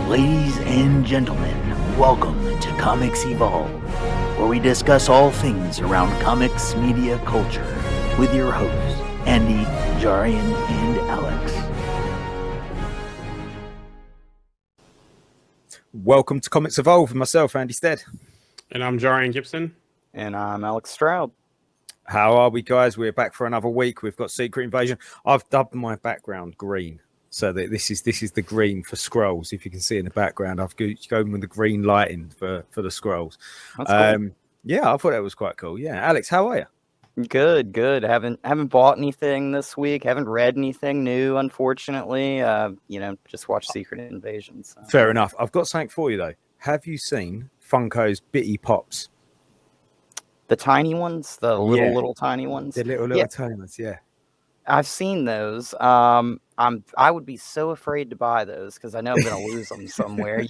Ladies and gentlemen, welcome to Comics Evolve, where we discuss all things around comics media culture with your hosts, Andy, Jarian, and Alex. Welcome to Comics Evolve with myself, Andy Stead. And I'm Jarian Gibson. And I'm Alex Stroud. How are we, guys? We're back for another week. We've got Secret Invasion. I've dubbed my background green, so that this is the green for scrolls. If you can see in the background, I've gone with the green lighting for the scrolls. That's cool. Yeah, I thought that was quite cool. Yeah, Alex, how are you? Good. Haven't bought anything this week. Haven't read anything new, unfortunately. Just watched Secret Invasion. So. Fair enough. I've got something for you though. Have you seen Funko's Bitty Pops? The tiny ones, the little tiny ones. The little tiny ones, yeah. I've seen those. I would be so afraid to buy those because I know I'm gonna lose them somewhere.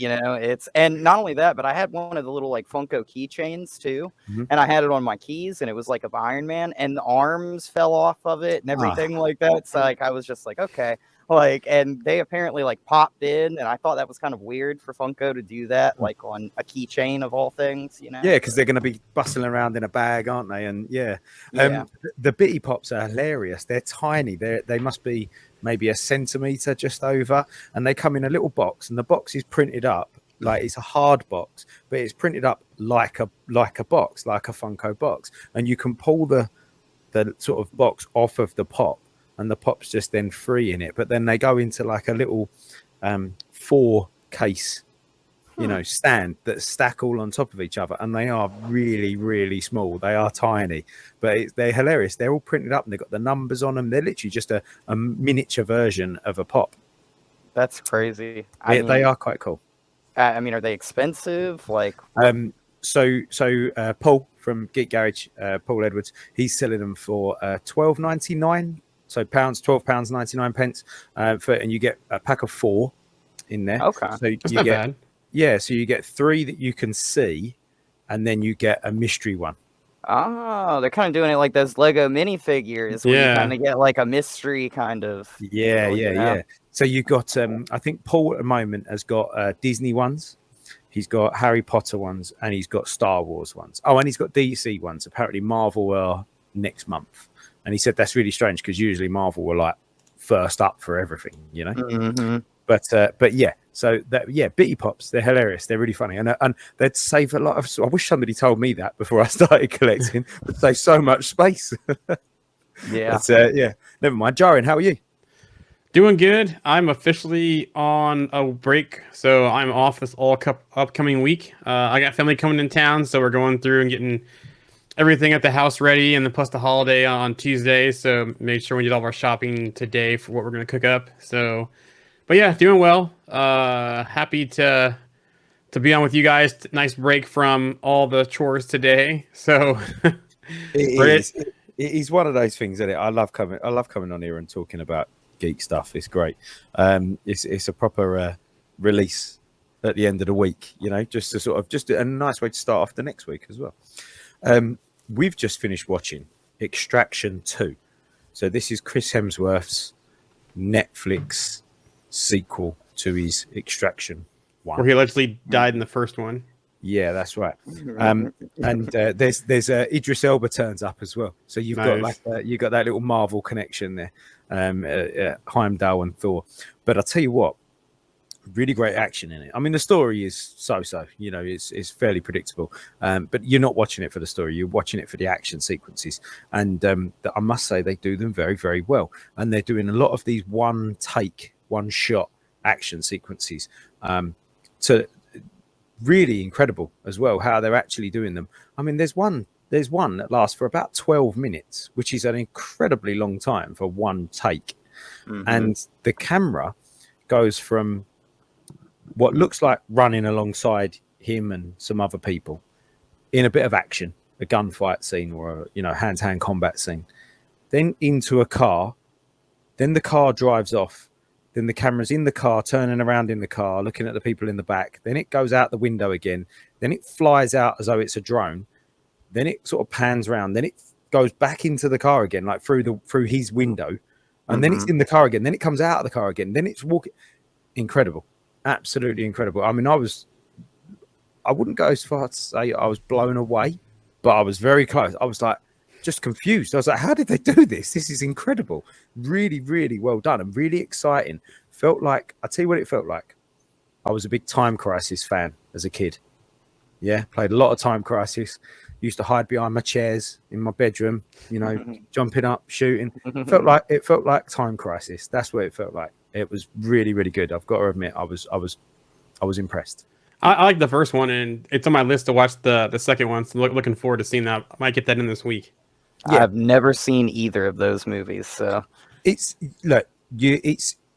And not only that, but I had one of the little Funko keychains too, and I had it on my keys, and it was like of Iron Man, and the arms fell off of it and everything like that. So I was just like, okay. And they apparently popped in, and I thought that was kind of weird for Funko to do that, on a keychain of all things, Yeah, because they're going to be bustling around in a bag, aren't they? And the Bitty Pops are hilarious. They're tiny. They must be maybe a centimeter just over, and they come in a little box, and the box is printed up like it's a hard box, but it's printed up like a box, like a Funko box, and you can pull the sort of box off of the pop. And the pop's just then free in it, but then they go into a little 4-case, stand that stack all on top of each other, and they are really, really small. They are tiny, but they're hilarious. They're all printed up, and they've got the numbers on them. They're literally just a miniature version of a pop. That's crazy. They are quite cool. Are they expensive? So Paul from Geek Garage, Paul Edwards, he's selling them for £12.99. So £12.99 and you get a pack of 4 in there. Okay, so that's not bad. Yeah, so you get 3 that you can see, and then you get a mystery one. Oh, they're kind of doing it like those Lego minifigures, where you kind of get a mystery kind of. Yeah. So you got, I think Paul at the moment has got Disney ones. He's got Harry Potter ones, and he's got Star Wars ones. Oh, and he's got DC ones. Apparently, Marvel are next month. And he said that's really strange because usually Marvel were first up for everything, Mm-hmm. But yeah, so Bitty Pops, they're hilarious, they're really funny, and they'd save a lot of. I wish somebody told me that before I started collecting. They'd save so much space. Yeah, never mind. Jarian, how are you? Doing good. I'm officially on a break, so I'm off this upcoming week. I got family coming in town, so we're going through and getting everything at the house ready, and then plus the holiday on Tuesday, so make sure we did all of our shopping today for what we're going to cook up. So, but yeah, doing well. Happy to be on with you guys. Nice break from all the chores today. So it is one of those things, isn't it? I love coming on here and talking about geek stuff. It's great. It's a proper release at the end of the week, just to sort of just a nice way to start off the next week as well. We've just finished watching Extraction 2. So this is Chris Hemsworth's Netflix sequel to his Extraction 1. Where he allegedly died in the first one. Yeah, that's right. And there's Idris Elba turns up as well. So you've got you got that little Marvel connection there. Heimdall and Thor. But I'll tell you what, really great action in it. I mean, the story is so-so, it's fairly predictable, but you're not watching it for the story, you're watching it for the action sequences, and I must say they do them very, very well, and they're doing a lot of these one shot action sequences, to really incredible as well how they're actually doing them. I mean, there's one that lasts for about 12 minutes, which is an incredibly long time for one take. And the camera goes from what looks like running alongside him and some other people in a bit of action, a gunfight scene or a hand-to-hand combat scene, then into a car, then the car drives off, then the camera's in the car, turning around in the car, looking at the people in the back, then it goes out the window again, then it flies out as though it's a drone, then it sort of pans around, then it goes back into the car again, through his window, and then it's in the car again, then it comes out of the car again, then it's walking. Incredible. absolutely incredible. I mean, I wouldn't go as far to say I was blown away, but I was very close. I was like just confused. I was like, how did they do this? This is incredible. Really, really well done and really exciting. Felt like, I'll tell you what it felt like. I was a big Time Crisis fan as a kid. Yeah, played a lot of Time Crisis. Used to hide behind my chairs in my bedroom, jumping up, shooting. It felt like Time Crisis. That's what it felt like. It was really, really good. I've got to admit, I was impressed. I like the first one, and it's on my list to watch the second one. So looking forward to seeing that. I might get that in this week. Yeah. I've never seen either of those movies, so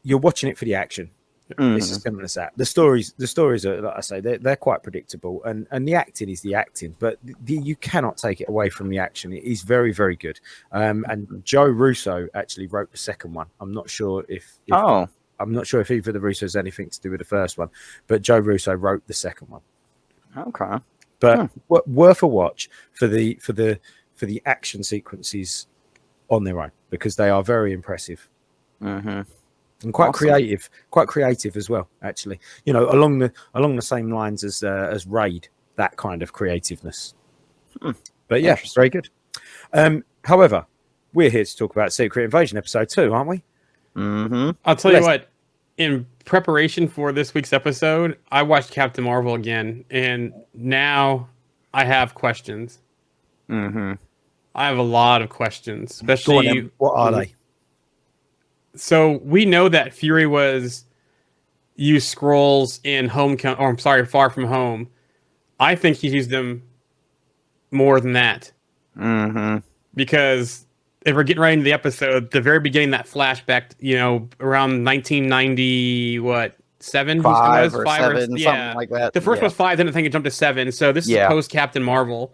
you're watching it for the action. It's as simple as that. The stories are, like I say, they're quite predictable, and the acting is the acting, but you cannot take it away from the action. It is very, very good. And Joe Russo actually wrote the second one. I'm not sure if either of the Russos has anything to do with the first one, but Joe Russo wrote the second one. Okay, but worth a watch for the action sequences on their own, because they are very impressive. And quite creative as well, actually. Along the same lines as Raid, that kind of creativeness. But yeah, very good. However, we're here to talk about Secret Invasion episode 2, aren't we? I'll tell you what. In preparation for this week's episode, I watched Captain Marvel again, and now I have questions. I have a lot of questions, especially. What are they? So we know that Fury used Skrulls in Far From Home. I think he used them more than that. Because if we're getting right into the episode, the very beginning, that flashback, around 1990, seven? Five or seven, something like that. The first was 5, then I think it jumped to 7. So this is post Captain Marvel.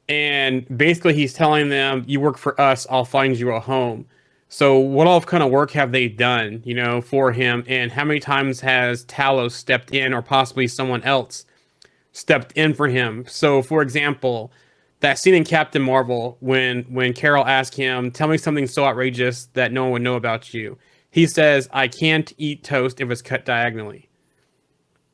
And basically he's telling them, you work for us, I'll find you a home. So what all kind of work have they done, for him? And how many times has Talos stepped in, or possibly someone else stepped in for him? So, for example, that scene in Captain Marvel when Carol asked him, tell me something so outrageous that no one would know about you. He says, I can't eat toast if it's cut diagonally.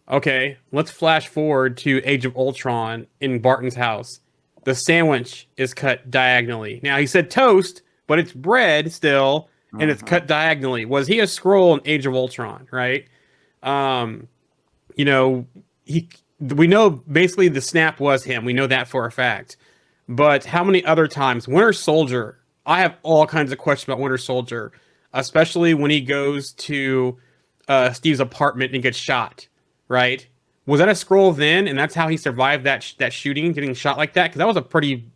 Okay, let's flash forward to Age of Ultron in Barton's house. The sandwich is cut diagonally. Now, he said toast, but it's bread still, and it's cut diagonally. Was he a Skrull in Age of Ultron, right? We know basically the snap was him. We know that for a fact. But how many other times? Winter Soldier. I have all kinds of questions about Winter Soldier, especially when he goes to Steve's apartment and gets shot, right? Was that a Skrull then, and that's how he survived that shooting, getting shot like that? Because that was a pretty,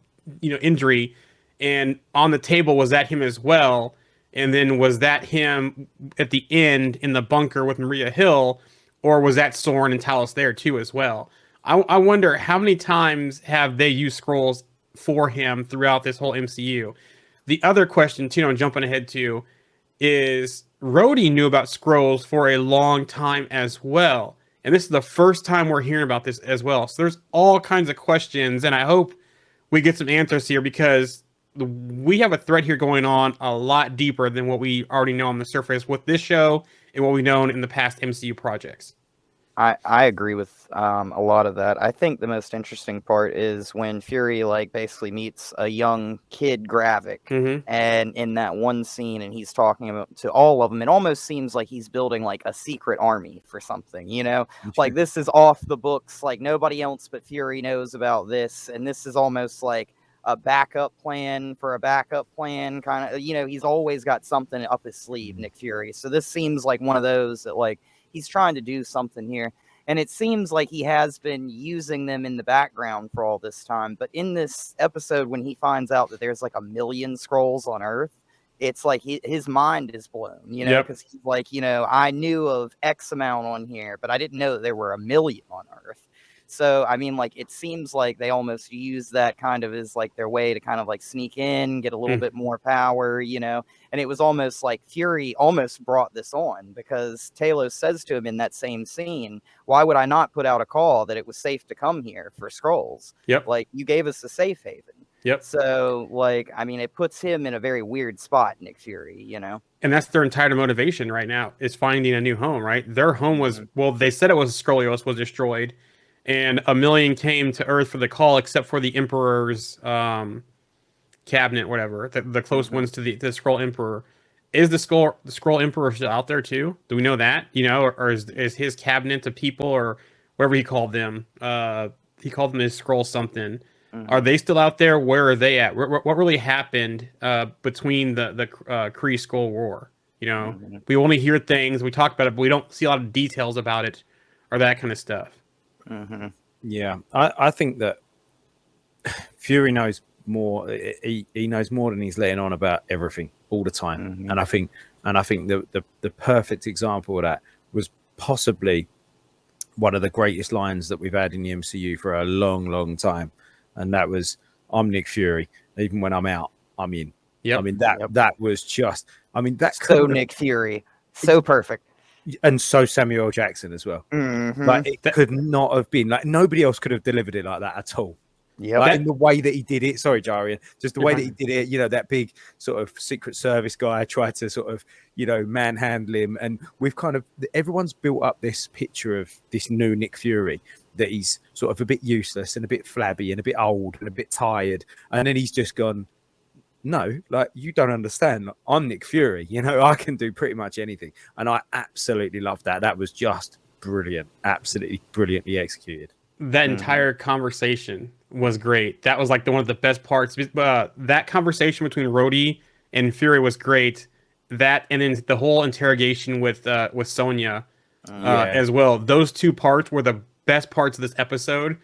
injury. And on the table, was that him as well? And then was that him at the end in the bunker with Maria Hill? Or was that Soren and Talos there too as well? I wonder how many times have they used Skrulls for him throughout this whole MCU? The other question, too, I'm jumping ahead to, is Rhodey knew about Skrulls for a long time as well. And this is the first time we're hearing about this as well. So there's all kinds of questions, and I hope we get some answers here, because we have a thread here going on a lot deeper than what we already know on the surface with this show and what we've known in the past MCU projects. I agree with a lot of that. I think the most interesting part is when Fury basically meets a young kid Gravik, and in that one scene, and he's talking about to all of them. It almost seems like he's building a secret army for something, like this is off the books, nobody else but Fury knows about this, and this is almost like a backup plan for a backup plan, kind of. He's always got something up his sleeve, Nick Fury. So this seems like one of those that he's trying to do something here. And it seems like he has been using them in the background for all this time. But in this episode, when he finds out that there's 1 million Skrulls on Earth, it's like his mind is blown, because he's I knew of X amount on here, but I didn't know that there were 1 million on Earth. So, I mean, it seems like they almost use that kind of as their way to kind of sneak in, get a little bit more power, and it was almost like Fury almost brought this on, because Talos says to him in that same scene, why would I not put out a call that it was safe to come here for Skrulls? Yep. You gave us a safe haven. Yep. So, like, I mean, it puts him in a very weird spot, Nick Fury, you know? And that's their entire motivation right now is finding a new home, right? Their home was, well, they said it was Skrullios was destroyed, and a million came to Earth for the call, except for the Emperor's cabinet, whatever, the close ones to the Skrull Emperor. Is the Skrull Emperor still out there too? Do we know that? You know, or is his cabinet of people or whatever he called them? He called them his Skrull something. Are they still out there? Where are they at? What really happened between the Kree Skrull War? You know, we only hear things, we talk about it, but we don't see a lot of details about it or that kind of stuff. Yeah, I think that Fury knows more. He knows more than he's letting on about everything all the time. And I think the perfect example of that was possibly one of the greatest lines that we've had in the MCU for a long, long time. And that was, I'm Nick Fury. Even when I'm out, I'm in. Yep. I mean, that was just, I mean, that's so Nick Fury. So perfect. And so Samuel L. Jackson as well. Like, it could not have been, like, nobody else could have delivered it like that at all. Yeah, like, in the way that he did it. Sorry, Jarian. Just the way that he did it. You know, that big sort of Secret Service guy tried to sort of, you know, manhandle him, and we've kind of, everyone's built up this picture of this new Nick Fury that he's sort of a bit useless and a bit flabby and a bit old and a bit tired, and then he's just gone, no, like, you don't understand. I'm Nick Fury. You know, I can do pretty much anything, and I absolutely loved that. That was just brilliant, absolutely brilliantly executed. That entire conversation was great. That was like one of the best parts. That conversation between Rhodey and Fury was great. That, and then the whole interrogation with Sonya as well. Those two parts were the best parts of this episode,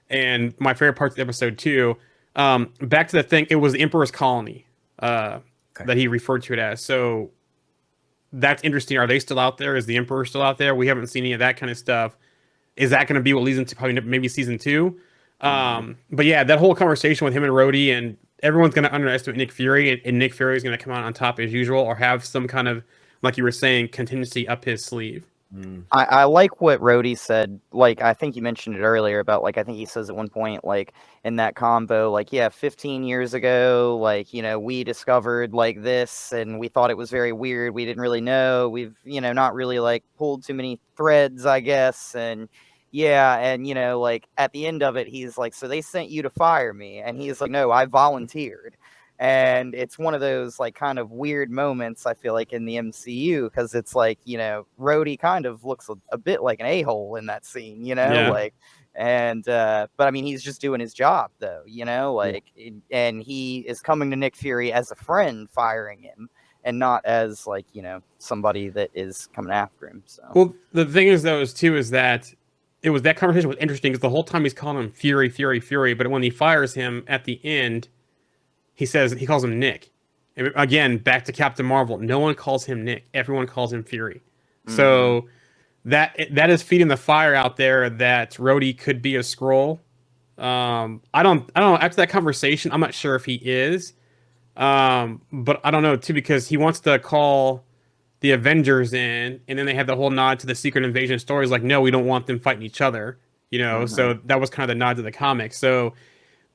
and my favorite parts of the episode too. Back to the thing, it was the Emperor's colony that he referred to it as. So that's interesting. Are they still out there? Is the Emperor still out there? We haven't seen any of that kind of stuff. Is that going to be what leads into probably maybe season 2? But yeah, that whole conversation with him and Rhodey, and everyone's going to underestimate Nick Fury, and Nick Fury is going to come out on top as usual, or have some kind of, like you were saying, contingency up his sleeve. I like what Rhodey said. Like, I think you mentioned it earlier about, like, I think he says at one point, like, in that combo, like, yeah, 15 years ago, like, you know, we discovered, like, this, and we thought it was very weird. We didn't really know. We've, you know, not really, like, pulled too many threads, I guess. And yeah, and, you know, like, at the end of it, he's like, so they sent you to fire me. And he's like, no, I volunteered. And it's one of those, like, kind of weird moments, I feel like, in the MCU, because it's like, you know, Rhodey kind of looks a bit like an a-hole in that scene, you know, like, and but I mean, he's just doing his job, though, you know, like, and he is coming to Nick Fury as a friend, firing him, and not as, like, you know, somebody that is coming after him. So, well, the thing is, though, is that it was, that conversation was interesting because the whole time he's calling him Fury, Fury, Fury, but when he fires him at the end, he calls him Nick. And again, back to Captain Marvel. No one calls him Nick. Everyone calls him Fury. So that is feeding the fire out there that Rhodey could be a Skrull. I don't know. After that conversation, I'm not sure if he is. But I don't know too, because he wants to call the Avengers in, and then they have the whole nod to the Secret Invasion stories. Like, no, we don't want them fighting each other. You know, so that was kind of the nod to the comics. So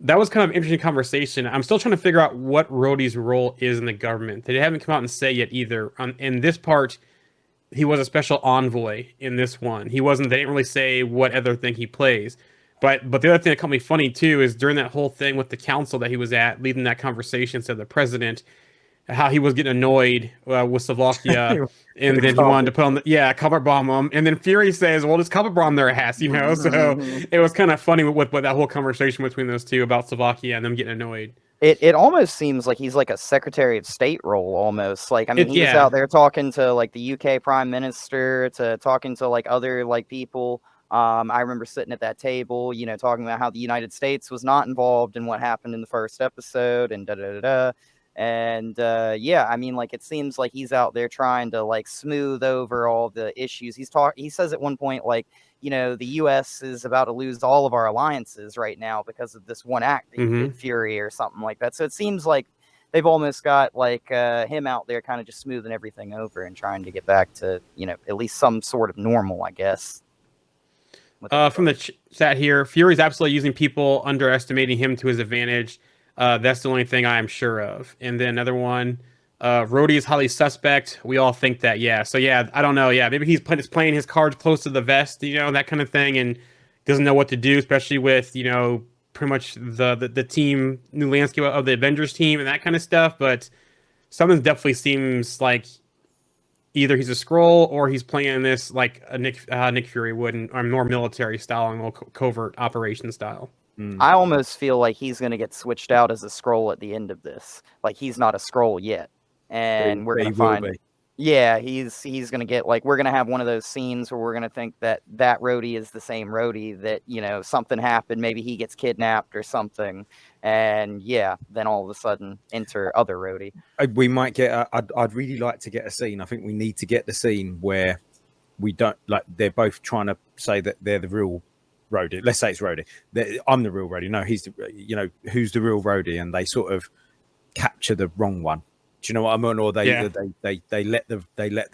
that was kind of an interesting conversation. I'm still trying to figure out what Rhodey's role is in the government. They haven't come out and say yet either. In this part, he was a special envoy in this one. He wasn't. They didn't really say what other thing he plays. But the other thing that caught me funny too is during that whole thing with the council that he was at, leading that conversation, said the president, how he was getting annoyed with Slovakia, and then he wanted to put on cover bomb them, and then Fury says, "Well, just cover bomb their ass," you know. So it was kind of funny with that whole conversation between those two about Slovakia and them getting annoyed. It almost seems like he's like a Secretary of State role, almost. Like, I mean, he was out there talking to, like, the UK Prime Minister, to talking to, like, other, like, people. I remember sitting at that table, you know, talking about how the United States was not involved in what happened in the first episode, and da-da-da-da. And yeah, I mean, like, it seems like he's out there trying to, like, smooth over all the issues. He says at one point, like, you know, the U.S. is about to lose all of our alliances right now because of this one act that you did, Fury, or something like that. So it seems like they've almost got, like, him out there kind of just smoothing everything over and trying to get back to, you know, at least some sort of normal, I guess. From the chat here, Fury's absolutely using people, underestimating him to his advantage. That's the only thing I am sure of. And then another one, Rhodey is highly suspect. We all think that, yeah. So yeah, I don't know. Yeah, maybe he's playing his cards close to the vest, that kind of thing, and doesn't know what to do, especially with pretty much the team new landscape of the Avengers team and that kind of stuff. But something definitely seems like either he's a Skrull or he's playing this like a Nick Fury would, or more military style and more covert operation style. I almost feel like he's going to get switched out as a Skrull at the end of this. Like he's not a Skrull yet, and we're going to find. Yeah, he's going to get like we're going to have one of those scenes where we're going to think that Rhodey is the same Rhodey, that something happened, maybe he gets kidnapped or something, and yeah, then all of a sudden enter other Rhodey. We might get. I'd really like to get a scene. I think we need to get the scene where we don't like they're both trying to say that they're the real Rhodey. Let's say it's Rhodey. I'm the real Rhodey. No, he's the, who's the real Rhodey, and they sort of capture the wrong one. Do you know what I mean? Or they let the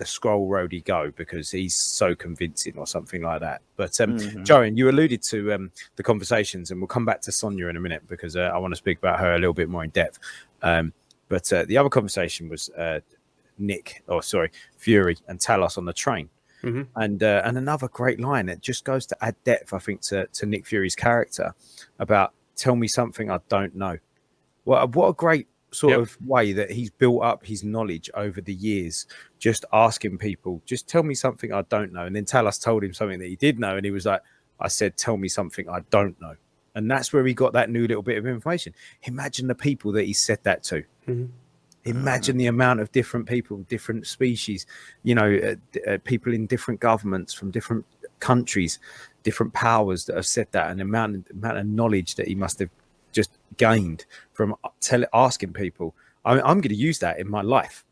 Skrull Rhodey go because he's so convincing or something like that. But Jorian, you alluded to the conversations, and we'll come back to Sonya in a minute because I want to speak about her a little bit more in depth. But the other conversation was Fury and Talos on the train. And another great line that just goes to add depth, I think, to Nick Fury's character about tell me something I don't know. What a great sort of way that he's built up his knowledge over the years, just asking people, just tell me something I don't know. And then Talos told him something that he did know, and he was like, I said, tell me something I don't know. And that's where he got that new little bit of information. Imagine the people that he said that to. Imagine the amount of different people, different species, people in different governments from different countries, different powers that have said that, and the amount of knowledge that he must have just gained from asking people. I'm going to use that in my life.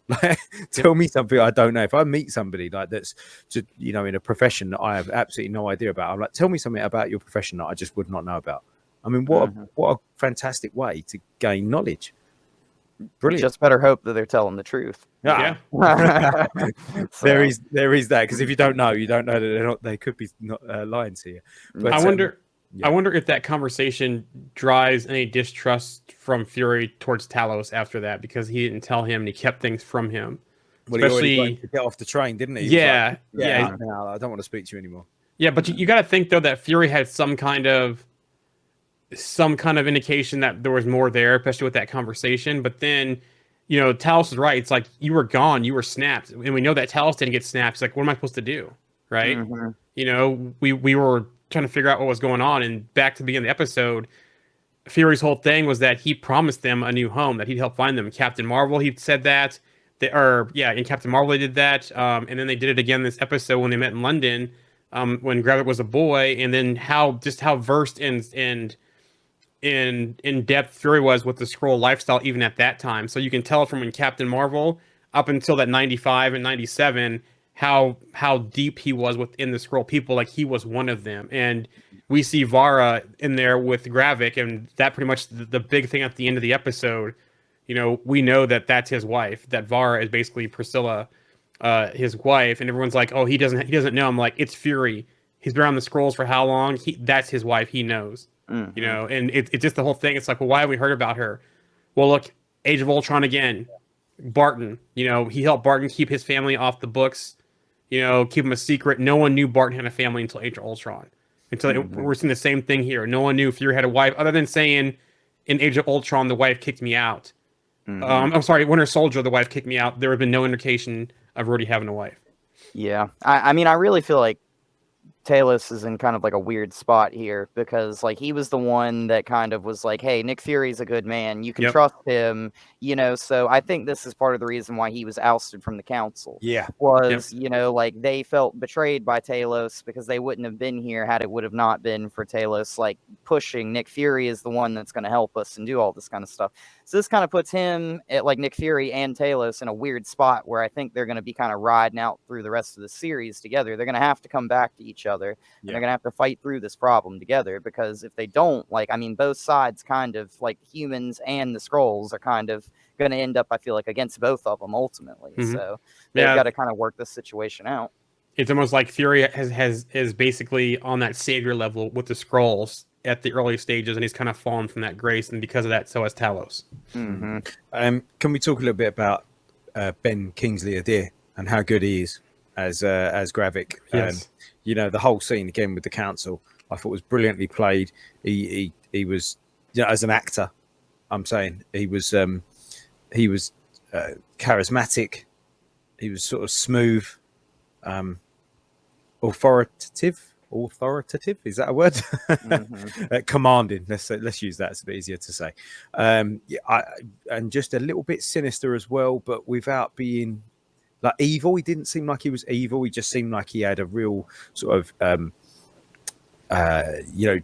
Tell me something I don't know. If I meet somebody like that's just, in a profession that I have absolutely no idea about, I'm like, tell me something about your profession that I just would not know about. I mean, what a fantastic way to gain knowledge. Brilliant. Just better hope that they're telling the truth. Yeah. So. There is that, because if you don't know that they could be not lying to you. But, I wonder if that conversation drives any distrust from Fury towards Talos after that, because he didn't tell him and he kept things from him. Well, especially he already to get off the train, didn't he? Yeah. No, I don't want to speak to you anymore. Yeah, but you got to think though that Fury had some kind of indication that there was more there, especially with that conversation. But then, Talos is right. It's like you were gone, you were snapped, and we know that Talos didn't get snapped. It's like, what am I supposed to do, right? We were trying to figure out what was going on, and back to the beginning of the episode, Fury's whole thing was that he promised them a new home, that he'd help find them. Captain Marvel, he said that. In Captain Marvel they did that, and then they did it again this episode when they met in London, when Gravik was a boy, and then how versed in depth Fury was with the Skrull lifestyle even at that time. So you can tell from when Captain Marvel up until that 95 and 97 how deep he was within the Skrull people, like he was one of them. And we see Vara in there with Gravik, and that pretty much the big thing at the end of the episode. We know that that's his wife, that Vara is basically Priscilla, his wife, and everyone's like, oh, he doesn't know. I'm like, it's Fury. He's been around the Skrulls for how long? That's his wife. He knows. And it's just the whole thing. It's like, well, why have we heard about her? Well, look, Age of Ultron again. Barton, he helped Barton keep his family off the books, keep him a secret. No one knew Barton had a family until Age of Ultron. We're seeing the same thing here. No one knew Fury had a wife, other than saying in Age of Ultron, the wife kicked me out. I'm sorry, Winter Soldier, the wife kicked me out. There had been no indication of Rhodey having a wife. Yeah. I mean, I really feel like Talos is in kind of like a weird spot here, because like he was the one that kind of was like, hey, Nick Fury's a good man, you can trust him, so I think this is part of the reason why he was ousted from the council. Like they felt betrayed by Talos, because they wouldn't have been here had it would have not been for Talos like pushing Nick Fury is the one that's going to help us and do all this kind of stuff. So this kind of puts him at like Nick Fury and Talos in a weird spot where I think they're going to be kind of riding out through the rest of the series together. They're going to have to come back to each other. And they're going to have to fight through this problem together, because if they don't, both sides kind of like humans and the Skrulls are kind of going to end up, I feel like, against both of them ultimately. So they've got to kind of work this situation out. It's almost like Fury is basically on that savior level with the Skrulls, at the early stages, and he's kind of fallen from that grace, and because of that, so has Talos. Mm-hmm. Can we talk a little bit about Ben Kingsley Adir and how good he is as Gravik? Yes. You know, the whole scene again with the council, I thought was brilliantly played. He was, you know, as an actor, I'm saying he was charismatic. He was sort of smooth, authoritative. Is that a word? Commanding. Let's use that. It's a bit easier to say. And just a little bit sinister as well, but without being like evil. He didn't seem like he was evil. He just seemed like he had a real sort of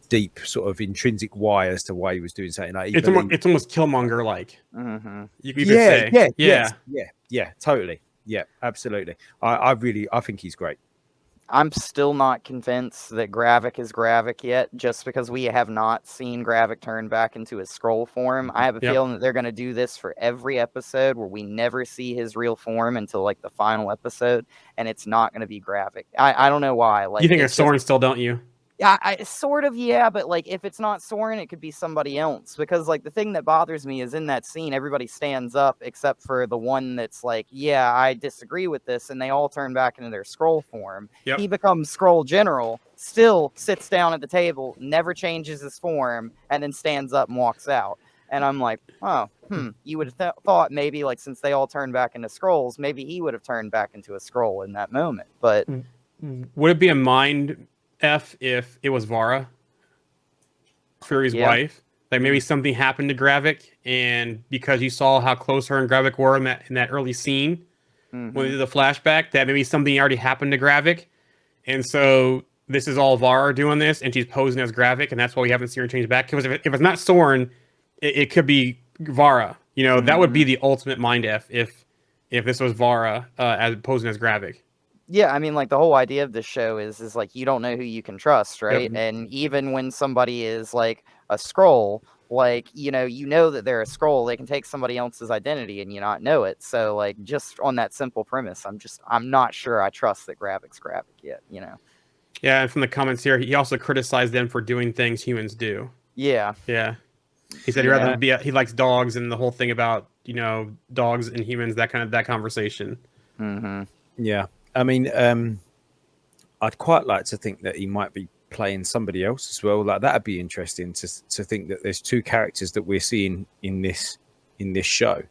deep sort of intrinsic why as to why he was doing something. Like it's almost Killmonger like. You could say. Yeah, totally. Yeah, absolutely. I think he's great. I'm still not convinced that Gravik is Gravik yet, just because we have not seen Gravik turn back into his scroll form. I have a feeling that they're going to do this for every episode, where we never see his real form until like the final episode, and it's not going to be Gravik. I don't know why. Like, you think it's Soren still, don't you? Yeah, sort of, yeah, but like if it's not Soren, it could be somebody else. Because like the thing that bothers me is in that scene, everybody stands up except for the one that's like, yeah, I disagree with this, and they all turn back into their scroll form. Yep. He becomes Scroll General, still sits down at the table, never changes his form, and then stands up and walks out. And I'm like, you would have thought maybe like since they all turned back into Skrulls, maybe he would have turned back into a Skrull in that moment. But would it be a mind F if it was Vara, Fury's wife? Like maybe something happened to Gravik, and because you saw how close her and Gravik were in that early scene when they did the flashback, that maybe something already happened to Gravik, and so this is all Vara doing this, and she's posing as Gravik, and that's why we haven't seen her change back. Because if it's not Soren, it could be Vara. You know, that would be the ultimate mind F if this was Vara as posing as Gravik. Yeah, I mean, like the whole idea of this show is like you don't know who you can trust, right? Yep. And even when somebody is like a Skrull, like you know that they're a Skrull, they can take somebody else's identity and you not know it. So like just on that simple premise, I'm not sure I trust that Gravik's Gravik yet. Yeah, and from the comments here, he also criticized them for doing things humans do. Yeah. He said he'd rather he likes dogs, and the whole thing about dogs and humans, that conversation. Yeah. I mean, I'd quite like to think that he might be playing somebody else as well. Like that'd be interesting to think that there's two characters that we're seeing in this show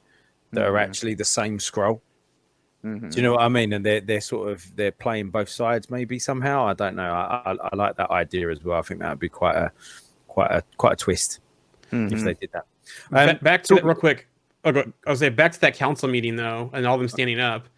that are actually the same Skrull. Do you know what I mean? And they're playing both sides maybe somehow. I don't know. I like that idea as well. I think that would be quite a twist if they did that. Back to that real quick. I was say back to that council meeting though, and all them standing up.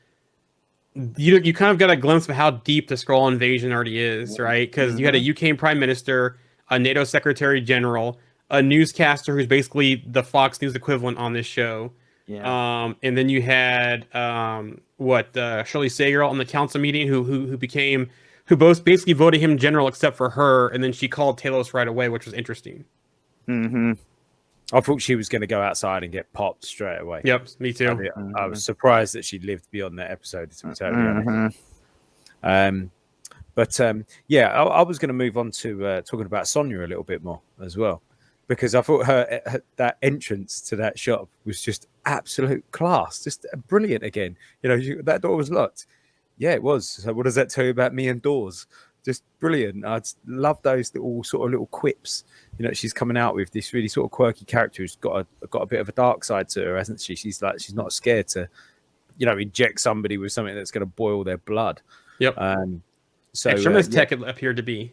You kind of got a glimpse of how deep the Skrull invasion already is, right? Because you had a UK Prime Minister, a NATO Secretary General, a newscaster who's basically the Fox News equivalent on this show. Yeah. And then you had Shirley Sager on the council meeting who both basically voted him general except for her, and then she called Talos right away, which was interesting. I thought she was going to go outside and get popped straight away. Yep, me too. I was surprised that she lived beyond that episode, to be totally honest. I was going to move on to talking about Sonya a little bit more as well, because I thought her that entrance to that shop was just absolute class, just brilliant again. That door was locked. Yeah, it was. So what does that tell you about me and doors? Just brilliant. I love those little quips. She's coming out with this really sort of quirky character who's got a bit of a dark side to her, hasn't she? She's not scared to, inject somebody with something that's going to boil their blood. Yep. So Extremis tech it appeared to be.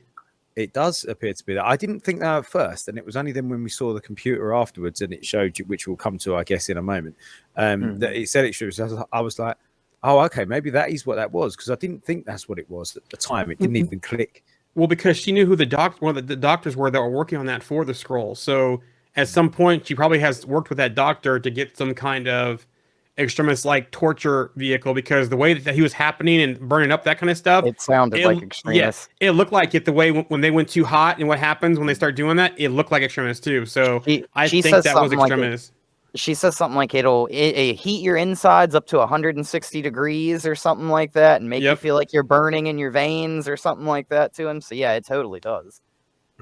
It does appear to be that. I didn't think that at first, and it was only then when we saw the computer afterwards, and it showed you, which we'll come to, I guess, in a moment, that it said Extremis. I was like, oh, okay, maybe that is what that was, because I didn't think that's what it was at the time. It didn't even click. Well, because she knew who the doctors were that were working on that for the Skrull. So at some point, she probably has worked with that doctor to get some kind of Extremis-like torture vehicle, because the way that he was happening and burning up that kind of stuff, it sounded like Extremis. Yes, it looked like it the way when they went too hot, and what happens when they start doing that, it looked like Extremis too. So I think that was Extremis. She says something like it'll heat your insides up to 160 degrees or something like that, and make you feel like you're burning in your veins or something like that to him. So yeah, it totally does.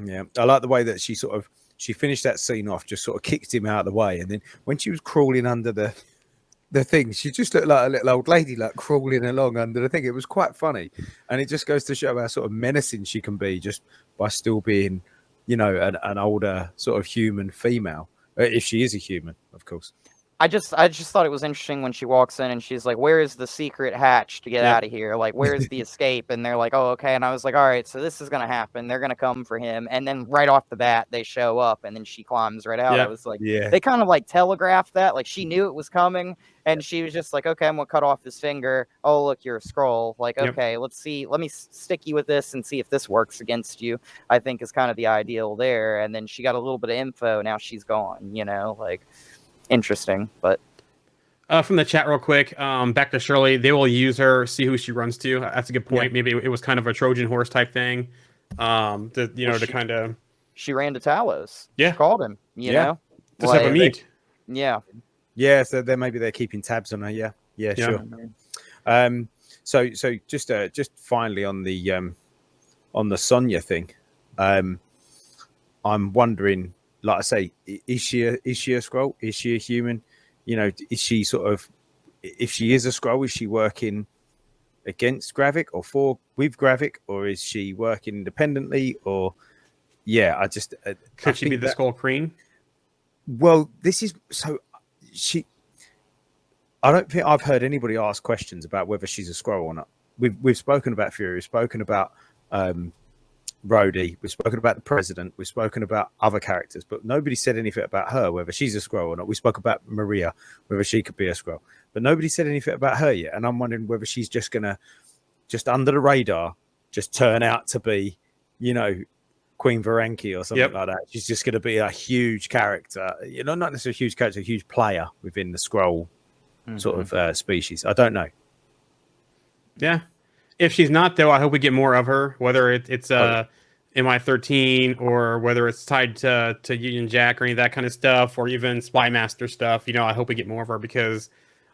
Yeah, I like the way that she finished that scene off, just sort of kicked him out of the way, and then when she was crawling under the thing, she just looked like a little old lady, like crawling along under the thing. It was quite funny, and it just goes to show how sort of menacing she can be just by still being, an older sort of human female, if she is a human, of course. I just thought it was interesting when she walks in and she's like, "Where is the secret hatch to get out of here? Like, where's the escape?" And they're like, "Oh, okay." And I was like, "All right, so this is gonna happen. They're gonna come for him." And then right off the bat, they show up, and then she climbs right out. I was like, they kind of like telegraphed that, like she knew it was coming, and she was just like, "Okay, I'm gonna cut off his finger. Oh, look, you're a Skrull. Like, okay, let's see. Let me stick you with this and see if this works against you." I think is kind of the ideal there. And then she got a little bit of info. Now she's gone. Like. Interesting, but from the chat real quick, back to Shirley, they will use her, see who she runs to. That's a good point. Maybe it was kind of a Trojan horse type thing, to kind of. She ran to Talos. Yeah, she called him. You know, to have a meet. Yeah. So maybe they're keeping tabs on her. Yeah, sure. So just finally on the Sonya thing, I'm wondering. Like I say, is she a Skrull? Is she a human? Is she sort of, if she is a Skrull, is she working against Gravik or with Gravik, or is she working independently? Or could she be the Skrull Queen? Well, this is so I don't think I've heard anybody ask questions about whether she's a Skrull or not. We've spoken about Fury, we've spoken about Rhodey, we've spoken about the president, we've spoken about other characters, but nobody said anything about her, whether she's a Skrull or not. We spoke about Maria, whether she could be a Skrull, but nobody said anything about her yet. And I'm wondering whether she's just gonna, just under the radar, just turn out to be, Queen Varanki or something like that. She's just gonna be a huge character, not necessarily a huge character, a huge player within the Skrull sort of species. I don't know. Yeah. If she's not, though, I hope we get more of her, whether it's MI13 or whether it's tied to Union Jack or any of that kind of stuff, or even Spy Master stuff. I hope we get more of her because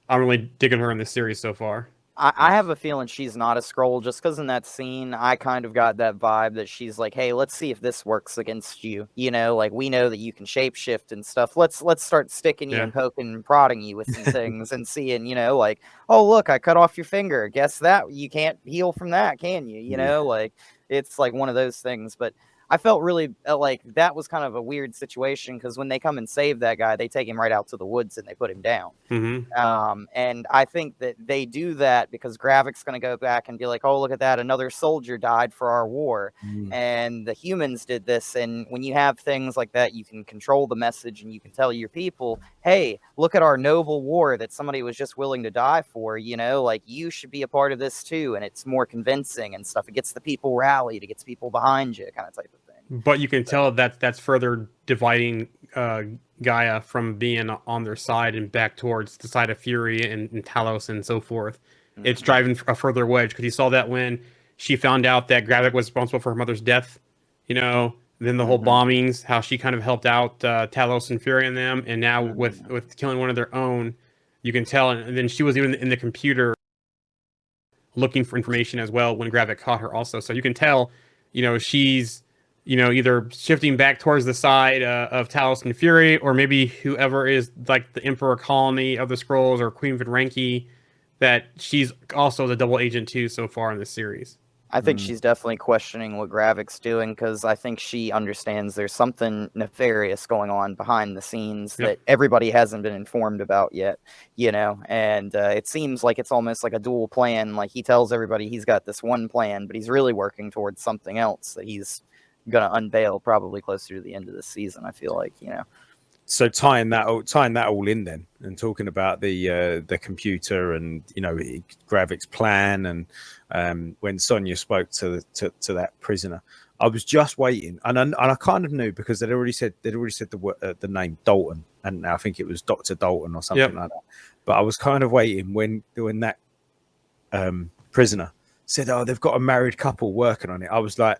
I'm really digging her in this series so far. I have a feeling she's not a Skrull, just because in that scene, I kind of got that vibe that she's like, "Hey, let's see if this works against you. Like we know that you can shapeshift and stuff. Let's start sticking you and poking and prodding you with some things and seeing, like, oh look, I cut off your finger. Guess that you can't heal from that, can you? Like it's like one of those things." But I felt really like that was kind of a weird situation because when they come and save that guy, they take him right out to the woods and they put him down. And I think that they do that because Gravik's going to go back and be like, "Oh, look at that. Another soldier died for our war." And the humans did this. And when you have things like that, you can control the message and you can tell your people, "Hey, look at our noble war that somebody was just willing to die for. Like you should be a part of this too." And it's more convincing and stuff. It gets the people rallied. It gets people behind you, kind of type of thing. But you can tell that's further dividing Gaia from being on their side and back towards the side of Fury and Talos and so forth. It's driving a further wedge because you saw that when she found out that Gravik was responsible for her mother's death, then the whole bombings, how she kind of helped out Talos and Fury and them, and now with killing one of their own, you can tell. And then she was even in the computer looking for information as well when Gravik caught her also. So you can tell, she's either shifting back towards the side of Talos and Fury, or maybe whoever is like the Emperor Colony of the Skrulls or Queen Varanki, that she's also the double agent too so far in this series. I think she's definitely questioning what Gravik's doing because I think she understands there's something nefarious going on behind the scenes that everybody hasn't been informed about yet, and it seems like it's almost like a dual plan. Like he tells everybody he's got this one plan, but he's really working towards something else that he's going to unveil probably closer to the end of the season. I feel like, So tying that all in then, and talking about the computer and Gravik's plan, and when Sonya spoke to that prisoner, I was just waiting, and I kind of knew because they'd already said the name Dalton, and I think it was Dr. Dalton or something like that. But I was kind of waiting when that prisoner said, "Oh, they've got a married couple working on it." I was like,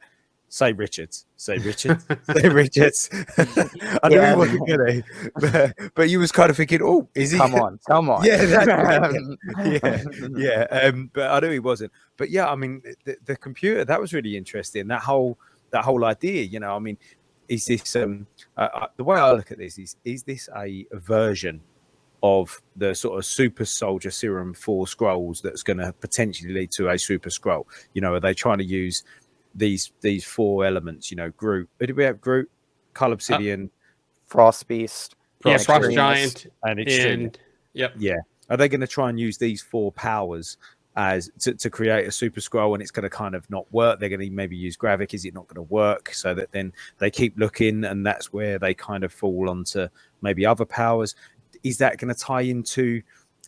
Say Richards. Say Richards. I know he wasn't gonna, but you was kind of thinking, "Oh, is he? Come on." Yeah. But I knew he wasn't. But yeah, I mean, the computer, that was really interesting. That whole that whole idea. You know, I mean, is this the way I look at this is this a version of the sort of super soldier serum for Skrulls that's going to potentially lead to a super Skrull? You know, are they trying to use these 4 elements? You know, Groot. Who did we have? Groot, Cull Obsidian, Frost Beast, Frost Giant, and Extreme. and yep. Yeah. Are they going to try and use these 4 powers as to create a super Skrull, and it's going to kind of not work? They're going to maybe use Gravik. Is it not going to work? So that then they keep looking, and that's where they kind of fall onto maybe other powers. Is that going to tie into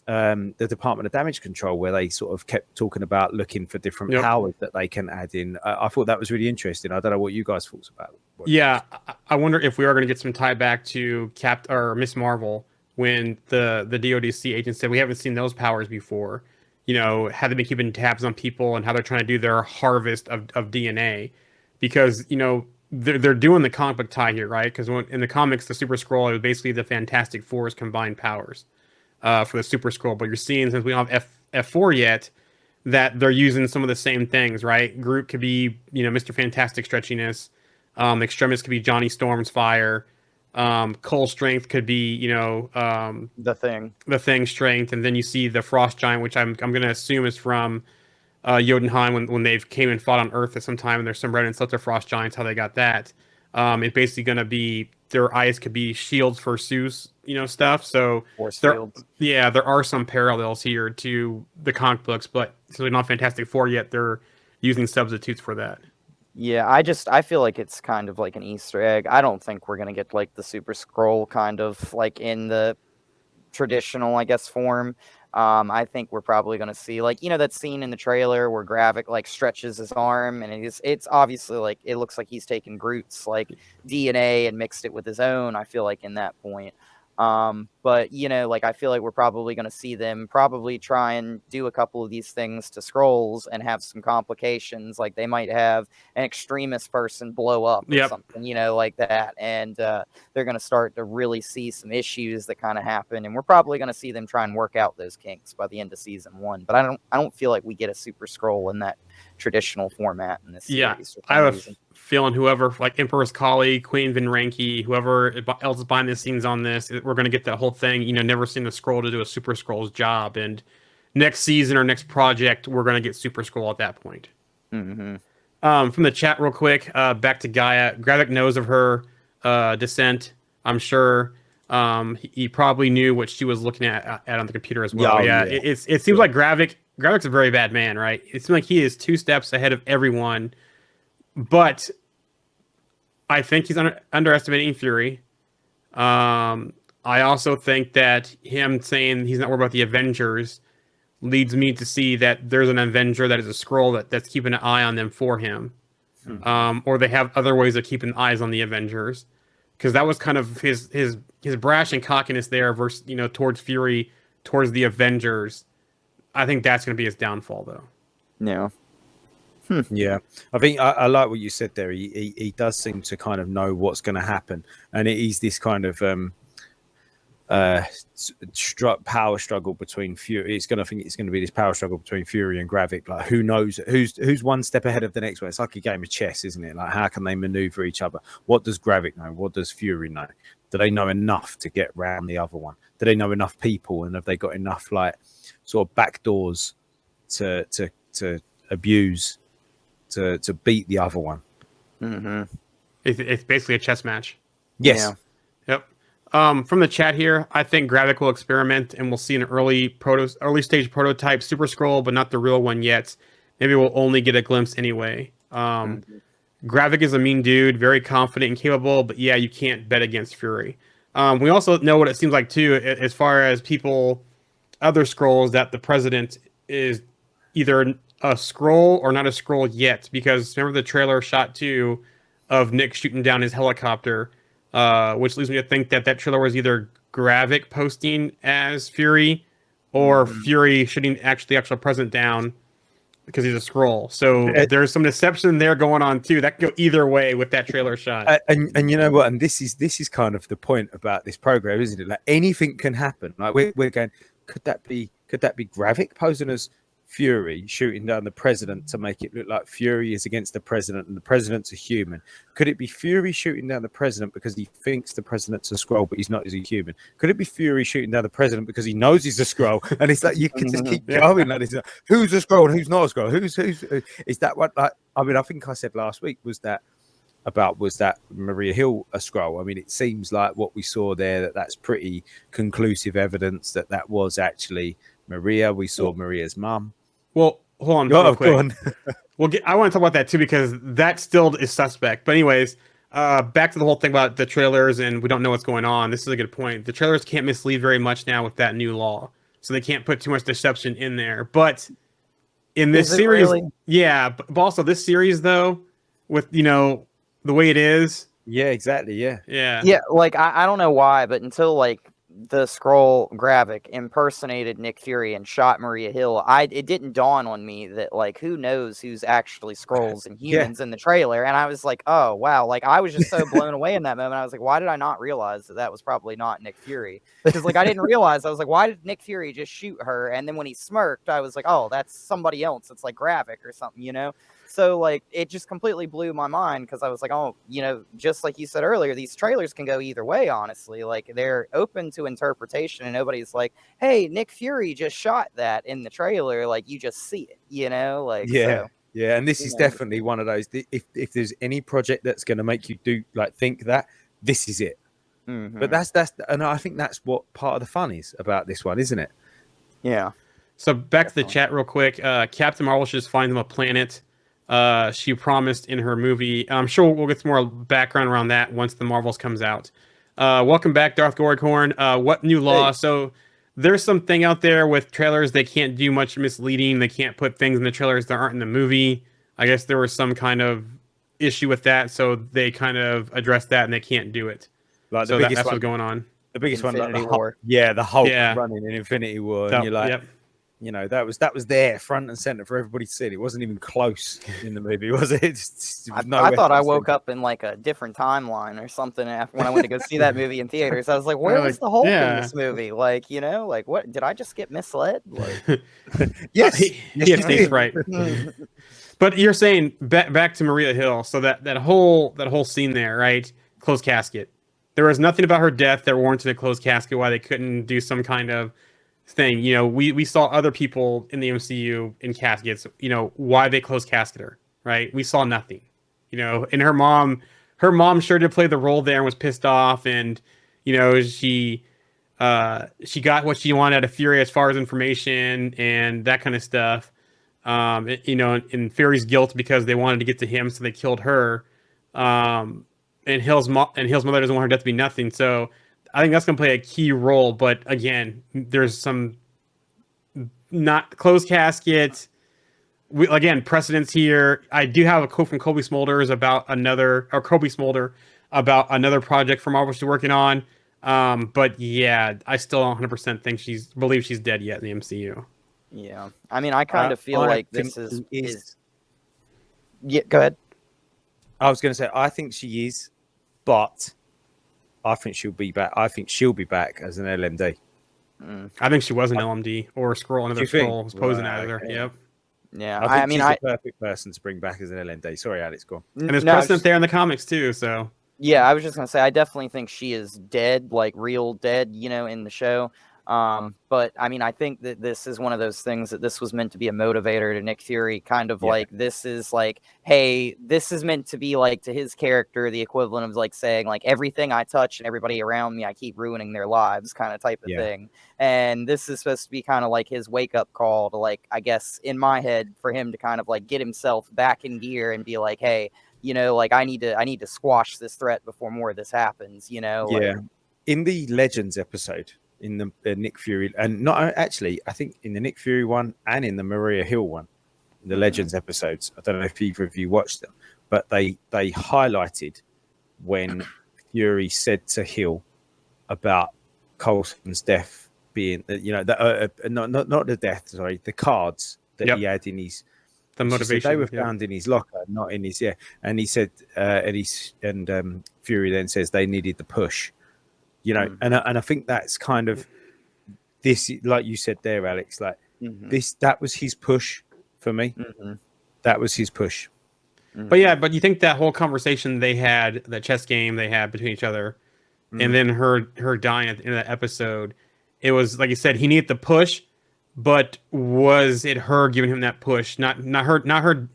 the Department of Damage Control, where they sort of kept talking about looking for different powers that they can add in? I thought that was really interesting. I don't know what you guys thought about it. Yeah, I wonder if we are going to get some tie back to Miss Marvel, when the DODC agent said we haven't seen those powers before. You know, how they've been keeping tabs on people and how they're trying to do their harvest of DNA, because, you know, they're doing the comic book tie here, right? Because in the comics, the Super Skrull, it was basically the Fantastic Four's combined powers for the Super Skrull. But you're seeing, since we don't have F4 yet, that they're using some of the same things, right? Groot could be, you know, Mr. Fantastic stretchiness. Extremis could be Johnny Storm's fire. Cole strength could be, you know, the Thing strength. And then you see the Frost Giant, which I'm going to assume is from Jotunheim, when they've came and fought on Earth at some time, and there's some remnants left of Frost Giants, how they got that. It's basically going to be their eyes could be shields for Zeus, you know, stuff. So there are some parallels here to the comic books, but it's really not Fantastic Four yet. They're using substitutes for that. Yeah, I feel like it's kind of like an Easter egg. I don't think we're gonna get like the Super Skrull kind of like in the traditional, I guess, form. I think we're probably gonna see, like, you know, that scene in the trailer where Gravik like stretches his arm, and it's obviously like it looks like he's taken Groot's like DNA and mixed it with his own. I feel like in that point. But, you know, like, I feel like we're probably going to see them probably try and do a couple of these things to Skrulls and have some complications. Like, they might have an extremist person blow up or something, you know, like that. And they're going to start to really see some issues that kind of happen. And we're probably going to see them try and work out those kinks by the end of season 1. But I don't feel like we get a Super Skrull in that traditional format in this series. I have a feeling whoever, like Emperor's colleague, Queen Vinranki, whoever else is behind the scenes on this, we're going to get that whole thing, you know, never seen the Skrull to do a Super Skrull's job. And next season or next project, we're going to get Super Skrull at that point. Mm-hmm. From the chat real quick, back to Gaia. Gravik knows of her descent, I'm sure. He probably knew what she was looking at on the computer as well. It seems like Gravik's a very bad man, right? It seems like he is 2 steps ahead of everyone. But I think he's underestimating Fury. I also think that him saying he's not worried about the Avengers leads me to see that there's an Avenger that is a Skrull that's keeping an eye on them for him. Or they have other ways of keeping eyes on the Avengers. Because that was kind of his brash and cockiness there versus, you know, towards Fury, towards the Avengers. I think that's going to be his downfall, though. Yeah. Yeah, I think I like what you said there. He does seem to kind of know what's going to happen, and it is this kind of power struggle between Fury. It's going to be this power struggle between Fury and Gravik. Like, who knows who's one step ahead of the next one? It's like a game of chess, isn't it? Like, how can they maneuver each other? What does Gravik know? What does Fury know? Do they know enough to get around the other one? Do they know enough people, and have they got enough like sort of back doors to abuse? To beat the other one. Mm-hmm. It's basically a chess match. Yes. Yeah. Yep. From the chat here, I think Gravik will experiment, and we'll see an early stage prototype Super Skrull, but not the real one yet. Maybe we'll only get a glimpse anyway. Gravik is a mean dude, very confident and capable, but yeah, you can't bet against Fury. We also know what it seems like too, as far as other Skrulls, that the president is either a Skrull or not a Skrull yet, because remember the trailer shot 2 of Nick shooting down his helicopter, which leads me to think that trailer was either Gravik posting as Fury or Fury shooting the actual president down because he's a Skrull. So there's some deception there going on too. That could go either way with that trailer shot. And you know what? And this is kind of the point about this program, isn't it? Like, anything can happen. Like, we're going, could that be Gravik posing as Fury shooting down the president to make it look like Fury is against the president and the president's a human? Could it be Fury shooting down the president because he thinks the president's a Skrull, but he's not, he's a human? Could it be Fury shooting down the president because he knows he's a Skrull? And it's like, you can just keep going like this. Who's a Skrull and who's not a Skrull? Who's is that what, like, I mean, I think I said last week, was that Maria Hill a Skrull? I mean, it seems like what we saw there, that's pretty conclusive evidence that was actually Maria. We saw Maria's mum. Well, hold on. Go quick. on. I want to talk about that too, because that still is suspect. But anyways, back to the whole thing about the trailers and we don't know what's going on. This is a good point. The trailers can't mislead very much now with that new law, so they can't put too much deception in there. But in this series, really? yeah, but also this series though, with the way it is. Yeah, exactly. Yeah. Yeah, like I don't know why, but until like the Skrull Gravik impersonated Nick Fury and shot Maria Hill, it didn't dawn on me that, like, who knows who's actually Skrulls and humans in the trailer. And I was like, oh wow, like I was just so blown away in that moment. I was like, why did I not realize that was probably not Nick Fury? Because like I didn't realize. I was like, why did Nick Fury just shoot her? And then when he smirked, I was like, oh, that's somebody else. It's like Gravik or something, So like it just completely blew my mind, because I was like, oh, just like you said earlier, these trailers can go either way, honestly. Like they're open to interpretation, and nobody's like, hey, Nick Fury just shot that in the trailer. Like you just see it, like Yeah. so, Yeah, and this is definitely one of those. If there's any project that's going to make you think that, this is it. mm-hmm. But that's and I think that's what part of the fun is about this one, isn't it? Yeah. So back to the chat real quick. Captain Marvel should just find them a planet. She promised in her movie. I'm sure we'll get some more background around that once the Marvels comes out. Welcome back, Darth Gorghorn. What new law? Hey. So there's something out there with trailers. They can't do much misleading. They can't put things in the trailers that aren't in the movie. I guess there was some kind of issue with that, so they kind of addressed that, and they can't do it. Like So that's what's going on. The biggest Infinity one, like War. the Hulk Yeah. running in Infinity War, So, and you're like, yep. that was there front and center for everybody to see. It wasn't even close in the movie, was it? I thought I woke up in like a different timeline or something when I went to go see that movie in theaters. I was like, where was the Hulk in this movie? Like, like what did I just get misled? Like, Yes, yes, Nate's right. But you're saying back to Maria Hill. So that whole scene there, right? Closed casket. There was nothing about her death that warranted a closed casket. Why they couldn't do some kind of thing. We saw other people in the MCU in caskets. Why they closed casket her, right? We saw nothing. And her mom sure did play the role there and was pissed off, and she got what she wanted out of Fury as far as information and that kind of stuff. And Fury's guilt because they wanted to get to him, so they killed her. And Hill's mother doesn't want her death to be nothing. So I think that's going to play a key role. But again, there's some not closed casket. Precedents here. I do have a quote from Kobe Smolder about another project for Marvel she's working on. But yeah, I still don't 100% believe she's dead yet in the MCU. Yeah, I mean, I kind of feel like this is. Yeah, go ahead. I was going to say, I think she is, but I think she'll be back. I think she'll be back as an LMD. I think she was an LMD or a Skrull. Another Skrull was posing Right, out of there. okay. Yep. Yeah, I mean, she's the perfect person to bring back as an LMD. Sorry, Alex, go on. And there's precedent there in the comics too. So yeah, I was just gonna say, I definitely think she is dead, like real dead, in the show. But I mean, I think that this is one of those things that this was meant to be a motivator to Nick Fury, kind of like, this is like, hey, this is meant to be like to his character the equivalent of like saying like, everything I touch and everybody around me, I keep ruining their lives, kind of type of thing. And this is supposed to be kind of like his wake up call to, like, I guess in my head, for him to kind of like get himself back in gear and be like, hey, like I need to squash this threat before more of this happens, Like, in the Legends episode, in the Nick Fury, and not actually, I think in the Nick Fury one and in the Maria Hill one, in the Legends episodes, I don't know if either of you watched them, but they highlighted when Fury said to Hill about Coulson's death being, not the death, sorry, the cards that he had in his. The motivation. They were found in his locker, not in his. And he said, Fury then says they needed the push. And I think that's kind of this, like you said there, Alex. Like that was his push for me. That was his push. But yeah, but you think that whole conversation they had, that chess game they had between each other, and then her dying at the end of that episode, it was like you said, he needed the push, but was it her giving him that push? Not her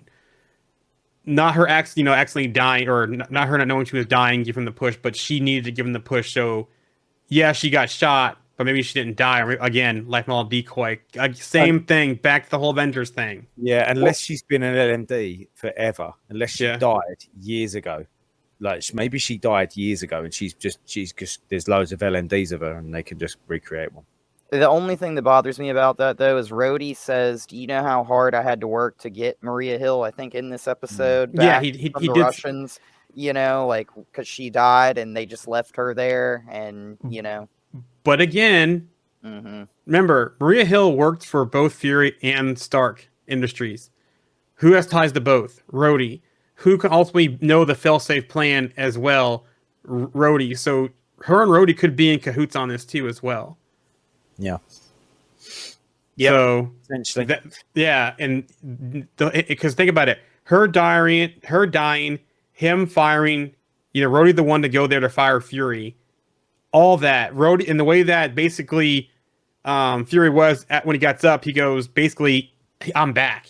accidentally dying, or not her not knowing she was dying, give him the push, but she needed to give him the push. So yeah, she got shot, but maybe she didn't die. Or again, life model decoy. Same thing. Back to the whole Avengers thing. Yeah, unless she's been an LMD forever, unless she died years ago. Like maybe she died years ago, and she's just there's loads of LMDs of her, and they can just recreate one. The only thing that bothers me about that, though, is Rhodey says, "Do you know how hard I had to work to get Maria Hill?" I think in this episode, back from the Russians, you know, like because she died and they just left her there, and you know. But again, remember, Maria Hill worked for both Fury and Stark Industries. Who has ties to both? Rhodey. Who can ultimately know the fail-safe plan as well? Rhodey. So her and Rhodey could be in cahoots on this too as well. Yeah. So essentially, and because think about it, her dying, him firing, Rhodey the one to go there to fire Fury, all that Rhodey, in the way that basically Fury was when he gets up, he goes basically, "I'm back."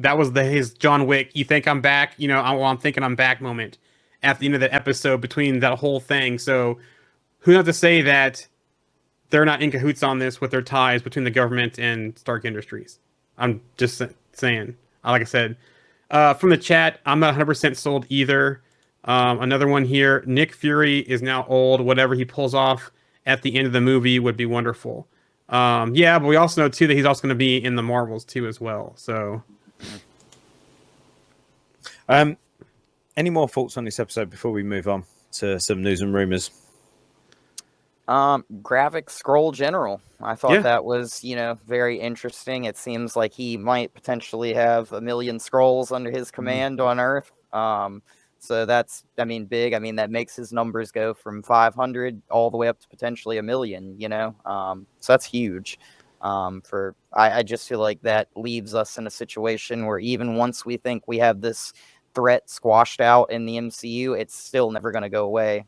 That was his John Wick. "You think I'm back?" I'm thinking I'm back moment at the end of the episode between that whole thing. So who's not to say that they're not in cahoots on this with their ties between the government and Stark Industries? I'm just saying. Like I said, from the chat, I'm not 100% sold either. Another one here, Nick Fury is now old. Whatever he pulls off at the end of the movie would be wonderful. But we also know, too, that he's also going to be in the Marvels, too, as well. So, any more thoughts on this episode before we move on to some news and rumors? Gravik Scroll General. I thought that was, very interesting. It seems like he might potentially have 1 million scrolls under his command on Earth. So that's, big. That makes his numbers go from 500 all the way up to potentially 1 million, So that's huge. I just feel like that leaves us in a situation where even once we think we have this threat squashed out in the MCU, it's still never going to go away,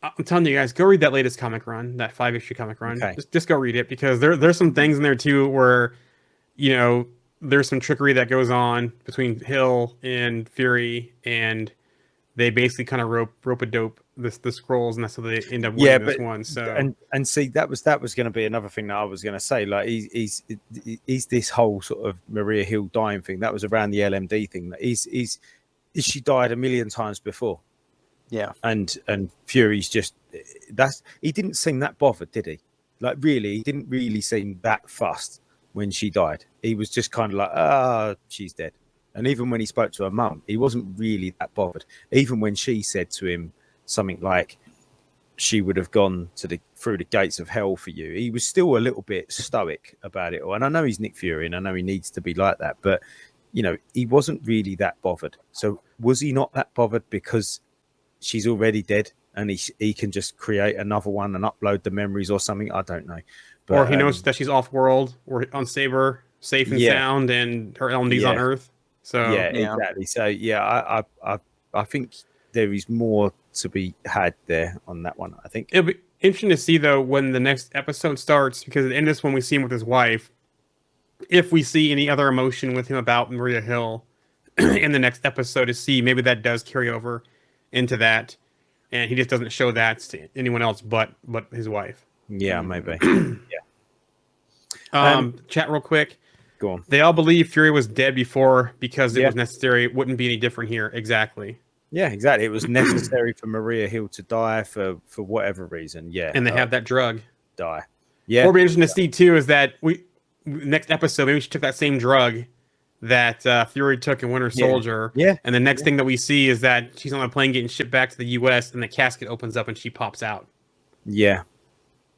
I'm telling you guys, go read that latest comic run, that 5-issue comic run. Okay. Just go read it, because there's some things in there too where, there's some trickery that goes on between Hill and Fury, and they basically kind of rope a dope the scrolls, and that's how they end up winning this one. So and see, that was going to be another thing that I was going to say. Like he's this whole sort of Maria Hill dying thing that was around the LMD thing. That she died 1 million times before. Yeah, and Fury's just he didn't seem that bothered, did he? Like really, he didn't really seem that fussed when she died. He was just kind of like, she's dead. And even when he spoke to her mum, he wasn't really that bothered. Even when she said to him something like, she would have gone through the gates of hell for you, he was still a little bit stoic about it all. And I know he's Nick Fury, and I know he needs to be like that, but he wasn't really that bothered. So was he not that bothered because she's already dead and he can just create another one and upload the memories or something? I don't know. But, or he knows that she's off-world or on Saber, safe and sound, and her LMD's on Earth. So exactly. So I think there is more to be had there on that one. I think it'll be interesting to see though when the next episode starts, because at the end of this one we see him with his wife. If we see any other emotion with him about Maria Hill in the next episode, to see maybe that does carry over into that, and he just doesn't show that to anyone else but his wife. Yeah, maybe. Chat real quick. Go on. They all believe Fury was dead before because it was necessary. It wouldn't be any different here. Exactly. Yeah, exactly. It was necessary for Maria Hill to die for whatever reason. Yeah. And they have that drug. Die. Yeah. What would be interesting to see too is that next episode, maybe she took that same drug that Fury took in Winter Soldier. Yeah. And the next thing that we see is that she's on a plane getting shipped back to the US, and the casket opens up and she pops out. Yeah.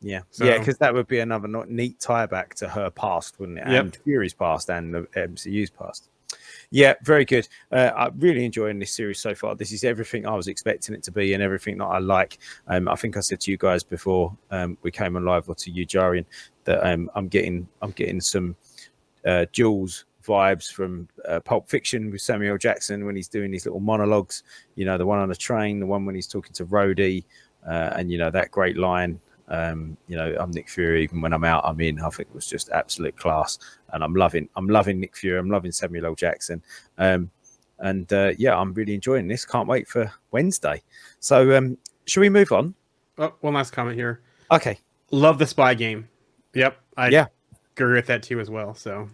Yeah. So, because that would be another neat tie back to her past, wouldn't it? And Fury's past and the MCU's past. Yeah, very good. I'm really enjoying this series so far. This is everything I was expecting it to be and everything that I like. I think I said to you guys before we came on live, or to you, Jarian, that I'm getting some Jules vibes from Pulp Fiction with Samuel Jackson when he's doing these little monologues. You know, the one on the train, the one when he's talking to Rhodey, and you know that great line. You know, I'm Nick Fury. Even when I'm out, I'm in. I think it was just absolute class, and I'm loving Nick Fury. I'm loving Samuel L. Jackson, and yeah, I'm really enjoying this. Can't wait for Wednesday. So, should we move on? Oh, one last comment here. Okay. Love the Spy Game. Yep, I Yeah. agree with that too as well. So,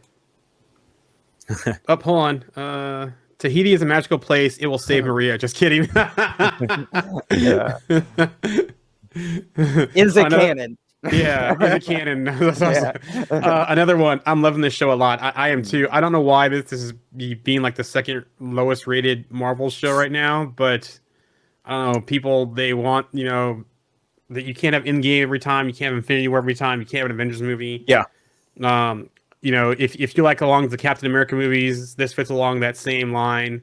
hold on. Tahiti is a magical place. It will save Maria. Just kidding. Yeah. Is it canon? Yeah, is it canon? Yeah. Another one. I'm loving this show a lot. I am too. I don't know why this is being like the second lowest rated Marvel show right now, but I don't know. People, they want, you know, that you can't have Endgame every time. You can't have Infinity War every time. You can't have an Avengers movie. Yeah. You know, if you like along the Captain America movies, this fits along that same line.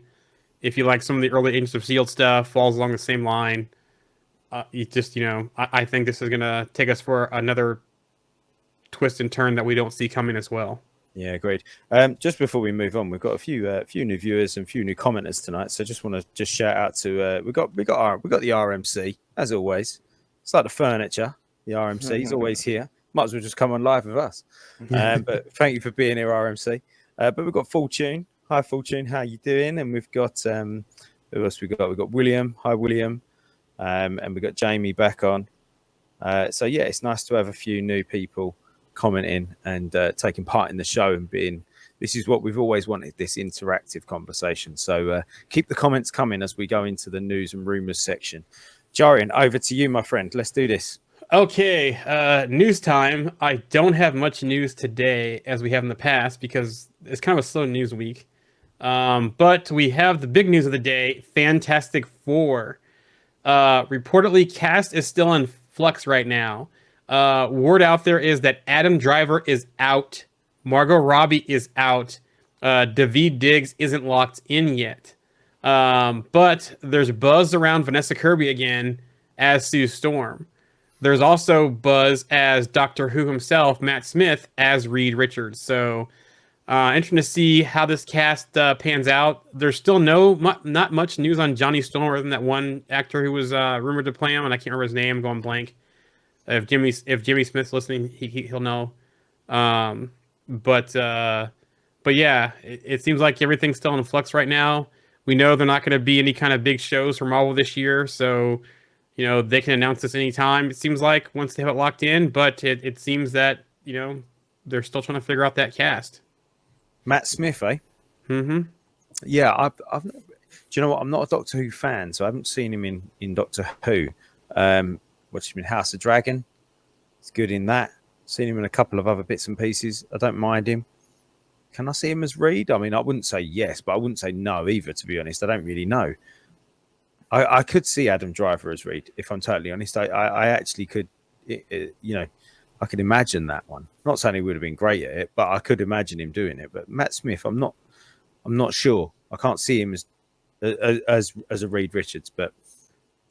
If you like some of the early Agents of S.H.I.E.L.D. stuff, falls along the same line. You just, you know, I think this is going to take us for another twist and turn that we don't see coming as well. Yeah, agreed. Just before we move on, we've got a few new viewers and a few new commenters tonight. So just want to shout out to we got the RMC as always. It's like the furniture. The RMC is always here. Might as well just come on live with us. But thank you for being here, RMC. But we've got Fortune. Hi, Fortune. How you doing? And we've got who else we got? We've got William. Hi, William. And we've got Jamie back on. So yeah, it's nice to have a few new people commenting and taking part in the show and being. This is what we've always wanted, this interactive conversation. So keep the comments coming as we go into the news and rumors section. Jarian, over to you, my friend. Let's do this. Okay, news time. I don't have much news today as we have in the past because it's kind of a slow news week. But we have the big news of the day, Fantastic Four. Reportedly, cast is still in flux right now. Word out there is that Adam Driver is out. Margot Robbie is out. Daveed Diggs isn't locked in yet. But there's buzz around Vanessa Kirby again as Sue Storm. There's also buzz as Doctor Who himself, Matt Smith, as Reed Richards. So interesting to see how this cast pans out. There's still not much news on Johnny Storm other than that one actor who was rumored to play him, and I can't remember his name. I'm going blank. If Jimmy Smith's listening, he'll know. But yeah, it seems like everything's still in flux right now. We know they're not going to be any kind of big shows for Marvel this year, so you know they can announce this anytime. It seems like once they have it locked in, but it seems that you know they're still trying to figure out that cast. Matt Smith, eh? Mm-hmm. Yeah, I've. Do you know what? I'm not a Doctor Who fan, so I haven't seen him in Doctor Who. Watched him in House of Dragon. He's good in that. Seen him in a couple of other bits and pieces. I don't mind him. Can I see him as Reed? I mean, I wouldn't say yes, but I wouldn't say no either, to be honest. I don't really know. I could see Adam Driver as Reed, if I'm totally honest. I actually could, you know, I could imagine that one. Not saying he would have been great at it, but I could imagine him doing it. But Matt Smith, I'm not sure. I can't see him as a Reed Richards, but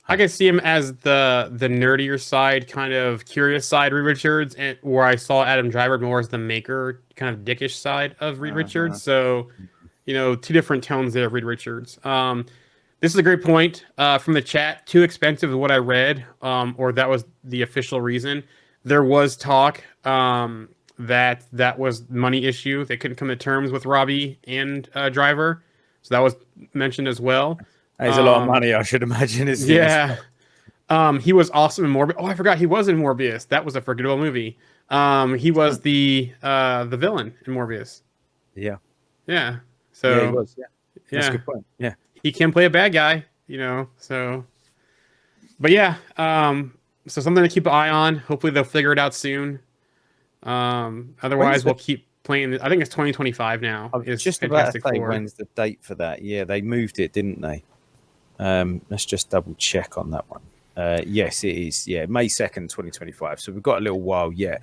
I can see him as the nerdier side, kind of curious side, Reed Richards, and where I saw Adam Driver more as the maker, kind of dickish side of Reed Richards. So, you know, two different tones there of Reed Richards. This is a great point from the chat. Too expensive is what I read, or that was the official reason. There was talk that was money issue. They couldn't come to terms with Robbie and Driver, so that was mentioned as well. There's a lot of money, I should imagine. Yeah. He was awesome in Morbius. Oh, I forgot he was in Morbius. That was a forgettable movie. He was the villain in Morbius. Yeah. Yeah. So yeah, he was. Yeah. That's a good point. Yeah. He can play a bad guy, you know. So, but yeah. So something to keep an eye on. Hopefully they'll figure it out soon. Otherwise, we'll keep playing. I think it's 2025 now. I was just about to say when's the date for that. Yeah, they moved it, didn't they? Let's just double check on that one. Yes, it is. Yeah, May 2nd, 2025. So we've got a little while yet.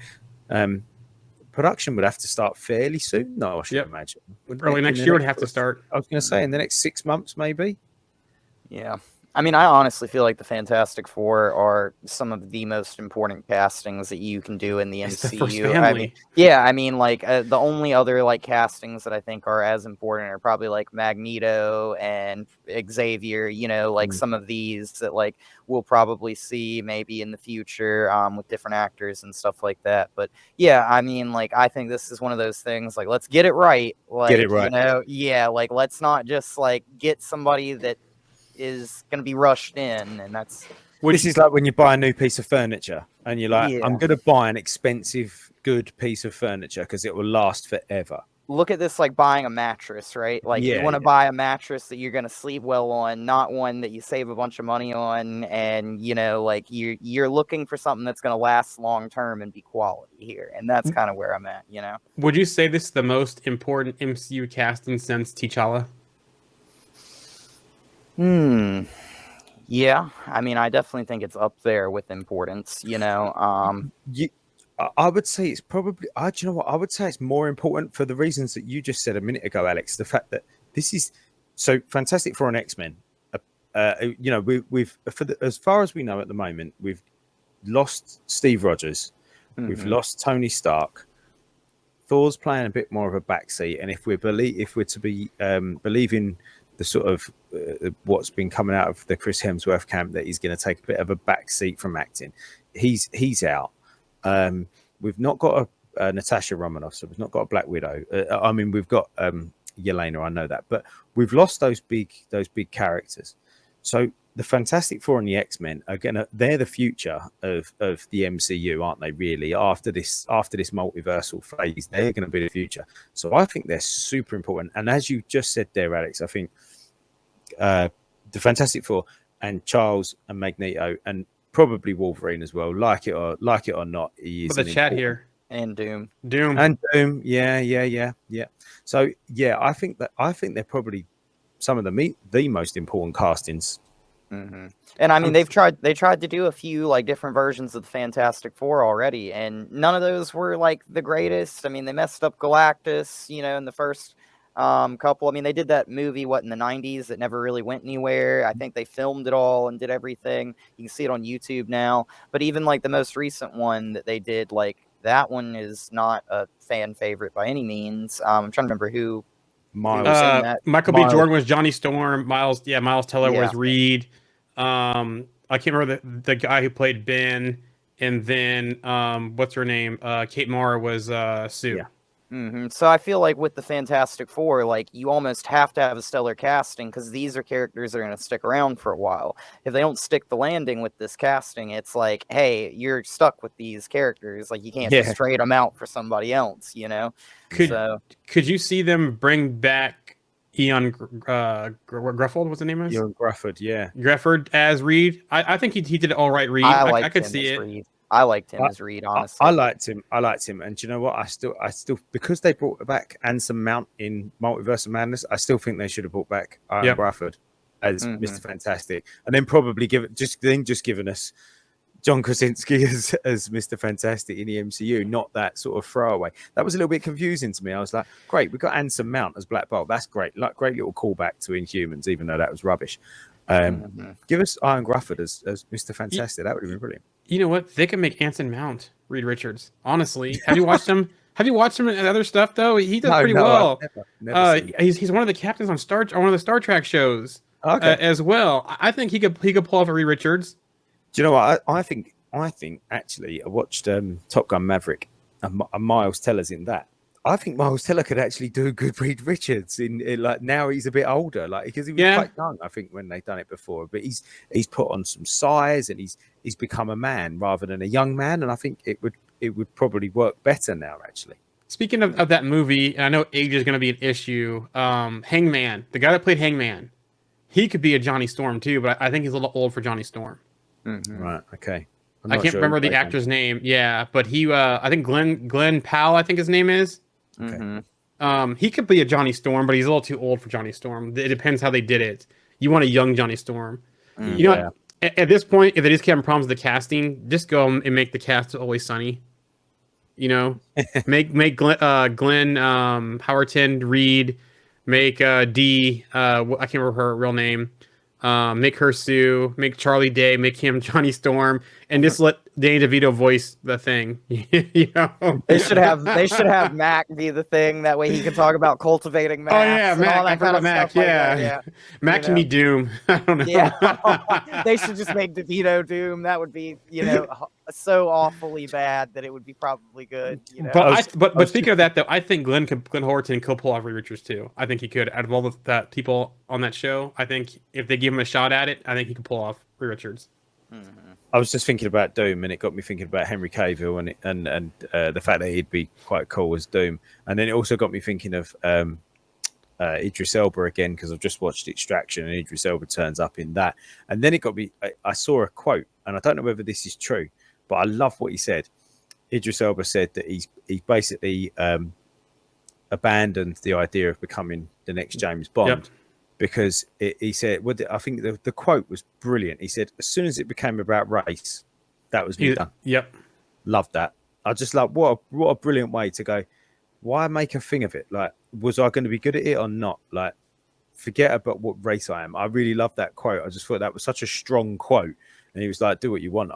Production would have to start fairly soon. No, I should imagine. Early next year would have to start. I was going to say in the next 6 months, maybe. Yeah. I mean, I honestly feel like the Fantastic Four are some of the most important castings that you can do in the It's the MCU. first I mean, family. yeah, I mean, like the only other like castings that I think are as important are probably like Magneto and Xavier. You know, like some of these that like we'll probably see maybe in the future with different actors and stuff like that. But yeah, I mean, like I think this is one of those things. Like, let's get it right. Get it Like, right. you know, yeah, like let's not just like get somebody that is going to be rushed in, and that's This is like when you buy a new piece of furniture and you're like, I'm yeah. going to buy an expensive, good piece of furniture because it will last forever. Look at this like buying a mattress, right? Like you Yeah, want to yeah. buy a mattress that you're going to sleep well on, not one that you save a bunch of money on, and you know, like you're looking for something that's going to last long term and be quality here, and that's kind of where I'm at, you know. Would you say this is the most important MCU casting since T'Challa? Yeah, I mean, I definitely think it's up there with importance, you know. I would say it's probably. Do you know what? I would say it's more important for the reasons that you just said a minute ago, Alex. The fact that this is so Fantastic Four and X-Men. You know, we've as far as we know at the moment, we've lost Steve Rogers, we've lost Tony Stark. Thor's playing a bit more of a backseat, and if we're to be believing the sort of what's been coming out of the Chris Hemsworth camp, that he's going to take a bit of a backseat from acting, he's out. We've not got a Natasha Romanoff, so we've not got a Black Widow. I mean, we've got Yelena, I know that, but we've lost those big characters. So the Fantastic Four and the X-Men they're the future of the MCU, aren't they? Really, after this multiversal phase, they're going to be the future. So I think they're super important. And as you just said there, Alex, I think the Fantastic Four and Charles and Magneto and probably Wolverine as well, like it or not, he is For the chat here. And Doom. And Doom, yeah. So yeah, I think they're probably some of the most important castings. And I mean, they tried to do a few like different versions of the Fantastic Four already, and none of those were like the greatest. I mean, they messed up Galactus, you know, in the first couple. I mean, they did that movie in the 90s that never really went anywhere. I think they filmed it all and did everything. You can see it on YouTube now. But even like the most recent one that they did, like that one is not a fan favorite by any means. I'm trying to remember who. Michael B. Jordan was Johnny Storm. Miles Teller was Reed. I can't remember the guy who played Ben, and then what's her name? Kate Mara was Sue. Yeah. So I feel like with the Fantastic Four, like you almost have to have a stellar casting because these are characters that are going to stick around for a while. If they don't stick the landing with this casting, it's like, hey, you're stuck with these characters. Like you can't just trade them out for somebody else, you know? Could you see them bring back Ian Gruffudd? What's the name? Ian Grufford, yeah. Grufford as Reed. I think he did it all right. Reed. I could see it. Reed. I liked him as Reed, honestly. I liked him. And do you know what? I still, because they brought back Anson Mount in Multiverse of Madness, I still think they should have brought back Ian Grufford as Mr. Fantastic, and then probably just given us John Krasinski as Mr. Fantastic in the MCU, not that sort of throwaway. That was a little bit confusing to me. I was like, great, we got Anson Mount as Black Bolt. That's great. Like, great little callback to Inhumans, even though that was rubbish. Give us Ian Grufford as Mr. Fantastic. That would have been brilliant. You know what? They can make Anson Mount Reed Richards. Honestly, have you watched him? Have you watched him in other stuff though? He does pretty well. Never he's one of the captains on one of the Star Trek shows as well. I think he could pull off a Reed Richards. Do you know what? I think actually I watched Top Gun Maverick and Miles Teller's in that. I think Miles Teller could actually do a good Reed Richards in like now he's a bit older, like because he was quite young, I think, when they've done it before. But he's put on some size and he's become a man rather than a young man, and I think it would probably work better now, actually. Speaking of that movie, and I know age is going to be an issue. Hangman, the guy that played Hangman, he could be a Johnny Storm too, but I think he's a little old for Johnny Storm. Right. Okay. I can't remember the actor's name. Yeah, but he, I think Glenn Powell, I think his name is. Okay. He could be a Johnny Storm, but he's a little too old for Johnny Storm. It depends how they did it. You want a young Johnny Storm. You know, at this point, if they just having problems with the casting, just go and make the cast Always Sunny. You know, make Glenn Howerton Reed, make Dee. I can't remember her real name. make her Sue, make Charlie Day, make him Johnny Storm, and just let Danny DeVito voice the Thing. You know, They should have Mac be the Thing. That way he can talk about cultivating Mac. Oh yeah, Mac. I forgot Mac. Yeah, Mac can be Doom. I don't know. Yeah, they should just make DeVito Doom. That would be, so awfully bad that it would be probably good. But speaking of that though, I think Glenn Howerton could pull off Reed Richards too. I think he could. Out of all the people on that show, I think if they give him a shot at it, I think he could pull off Reed Richards. I was just thinking about Doom, and it got me thinking about Henry Cavill and the fact that he'd be quite cool as Doom, and then it also got me thinking of Idris Elba again, because I've just watched Extraction and Idris Elba turns up in that, and then it got me. I saw a quote, and I don't know whether this is true, but I love what he said. Idris Elba said that he's basically abandoned the idea of becoming the next James Bond. Yep. Because he said, I think the quote was brilliant. He said, as soon as it became about race, that was me done. Yep. Loved that. I just like, what a brilliant way to go. Why make a thing of it? Like, was I going to be good at it or not? Like, forget about what race I am. I really love that quote. I just thought that was such a strong quote. And he was like, do what you want.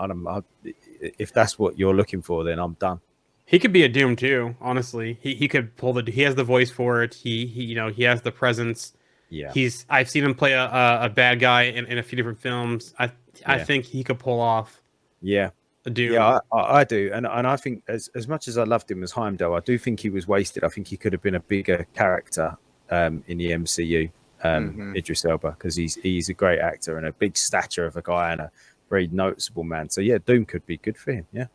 If that's what you're looking for, then I'm done. He could be a Doom too, honestly. He could pull he has the voice for it. He has the presence. Yeah, I've seen him play a bad guy in a few different films. I think he could pull off. Yeah, a Doom. Yeah, I do, and I think as much as I loved him as Heimdall, I do think he was wasted. I think he could have been a bigger character in the MCU. Idris Elba, because he's a great actor and a big stature of a guy and a very noticeable man. So yeah, Doom could be good for him. Yeah.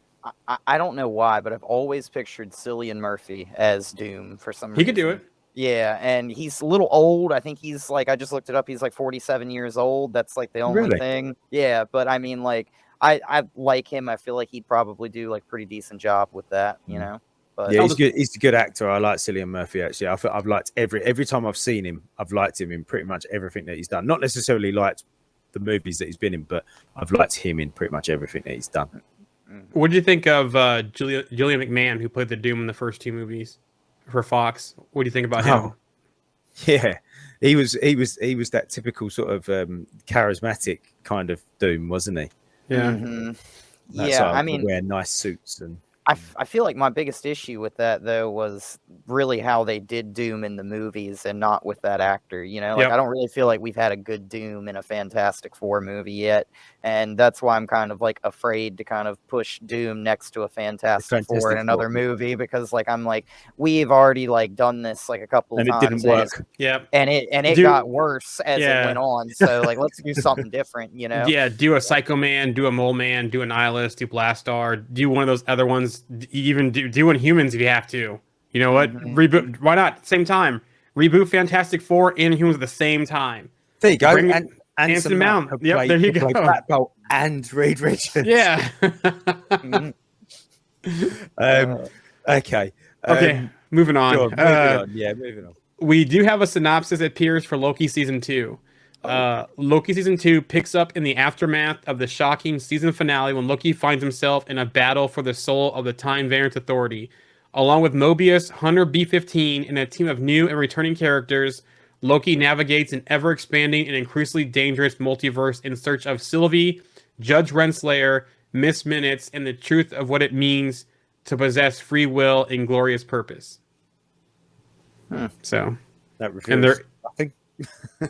I don't know why, but I've always pictured Cillian Murphy as Doom for some reason. He could do it. Yeah, and he's a little old. I think he's like, I just looked it up. He's like 47 years old. That's like the only thing. Yeah, but I mean, like, I like him. I feel like he'd probably do like pretty decent job with that, But yeah, he's good. He's a good actor. I like Cillian Murphy actually. I've liked every time I've seen him. I've liked him in pretty much everything that he's done. Not necessarily liked the movies that he's been in, but I've liked him in pretty much everything that he's done. What did you think of Julian McMahon, who played the Doom in the first two movies for Fox? What do you think about him? Yeah, he was that typical sort of charismatic kind of Doom, wasn't he? Yeah, I mean, wear nice suits and. I feel like my biggest issue with that though was really how they did Doom in the movies and not with that actor. I don't really feel like we've had a good Doom in a Fantastic Four movie yet, and that's why I'm kind of like afraid to kind of push Doom next to a Fantastic Four in another movie, because like I'm like, we've already like done this like a couple of times and it didn't work. and it got worse as it went on. So like, let's do something different. Yeah, do a Psycho Man, do a Mole Man, do a Nihilist, do Blastar, do one of those other ones. Even do Inhumans if you have to. You know what? Reboot. Why not? Same time. Reboot Fantastic Four and Inhumans at the same time. There you go. And Anson Mount. Yep, there you go. Black Bolt and Reed Richards. Yeah. Okay. Moving on. Moving on. We do have a synopsis that appears for Loki season 2. Loki season 2 picks up in the aftermath of the shocking season finale when Loki finds himself in a battle for the soul of the Time Variance Authority. Along with Mobius, Hunter B-15, and a team of new and returning characters, Loki navigates an ever-expanding and increasingly dangerous multiverse in search of Sylvie, Judge Renslayer, Miss Minutes, and the truth of what it means to possess free will and glorious purpose. So, that reveals nothing.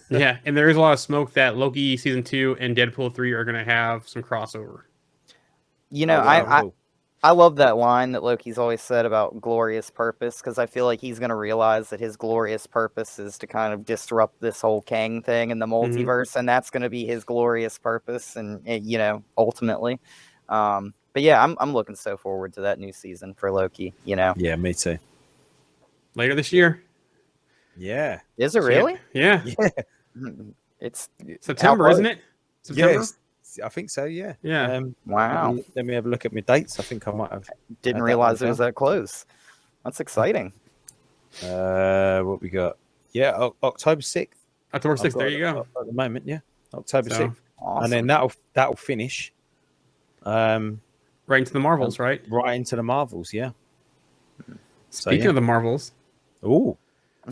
Yeah, and there is a lot of smoke that Loki season 2 and Deadpool 3 are going to have some crossover. I love that line that Loki's always said about glorious purpose, because I feel like he's going to realize that his glorious purpose is to kind of disrupt this whole Kang thing in the multiverse, and that's going to be his glorious purpose, and ultimately. But yeah, I'm looking so forward to that new season for Loki. Yeah, me too. Later this year. Yeah. Is it really? Yeah. It's September, isn't it? September? Yeah, I think so, yeah. Yeah. Wow. Let me have a look at my dates. I think I might have. Didn't realize it was that close. That's exciting. What we got? Yeah, October 6th. October 6th, there you go. At the moment, yeah. October 6th. Awesome. And then that'll finish. Right into the Marvels, right? Right into the Marvels, yeah. Speaking of the Marvels. Ooh.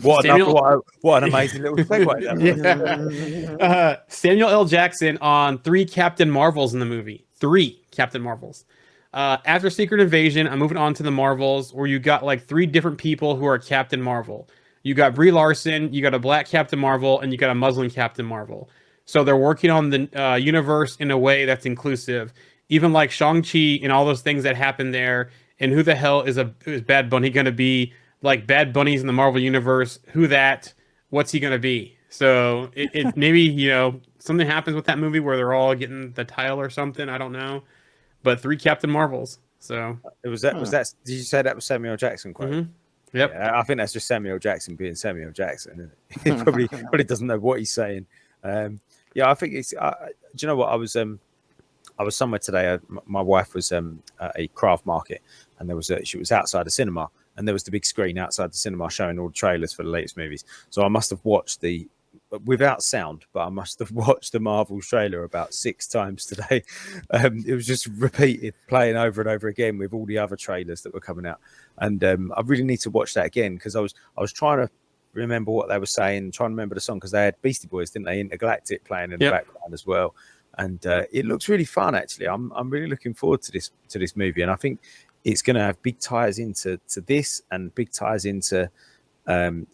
What, Samuel- what an amazing little segue that was. Yeah. Samuel L. Jackson on 3 Captain Marvels in the movie. 3 Captain Marvels. After Secret Invasion, I'm moving on to the Marvels, where you got like 3 different people who are Captain Marvel. You got Brie Larson, you got a black Captain Marvel, and you got a Muslim Captain Marvel. So they're working on the universe in a way that's inclusive. Even like Shang-Chi and all those things that happen there. And who the hell is Bad Bunny going to be? Like Bad Bunny's in the Marvel universe. Who that? What's he going to be? So it maybe, something happens with that movie where they're all getting the title or something. I don't know. But 3 Captain Marvels. So Was that? Did you say that was Samuel Jackson quote? mhm. Yep. Yeah, I think that's just Samuel Jackson being Samuel Jackson. He probably doesn't know what he's saying. Yeah, I think it's. Do you know what I was somewhere today. My wife was at a craft market, and she was outside the cinema, and there was the big screen outside the cinema showing all the trailers for the latest movies. So I must have watched without sound, but I must have watched the Marvel trailer about 6 times today. It was just repeated, playing over and over again with all the other trailers that were coming out. And I really need to watch that again, because I was trying to remember what they were saying, trying to remember the song, because they had Beastie Boys, didn't they? Intergalactic playing in the background as well. And it looks really fun, actually. I'm really looking forward to this movie, and I think it's going to have big ties into this and big ties into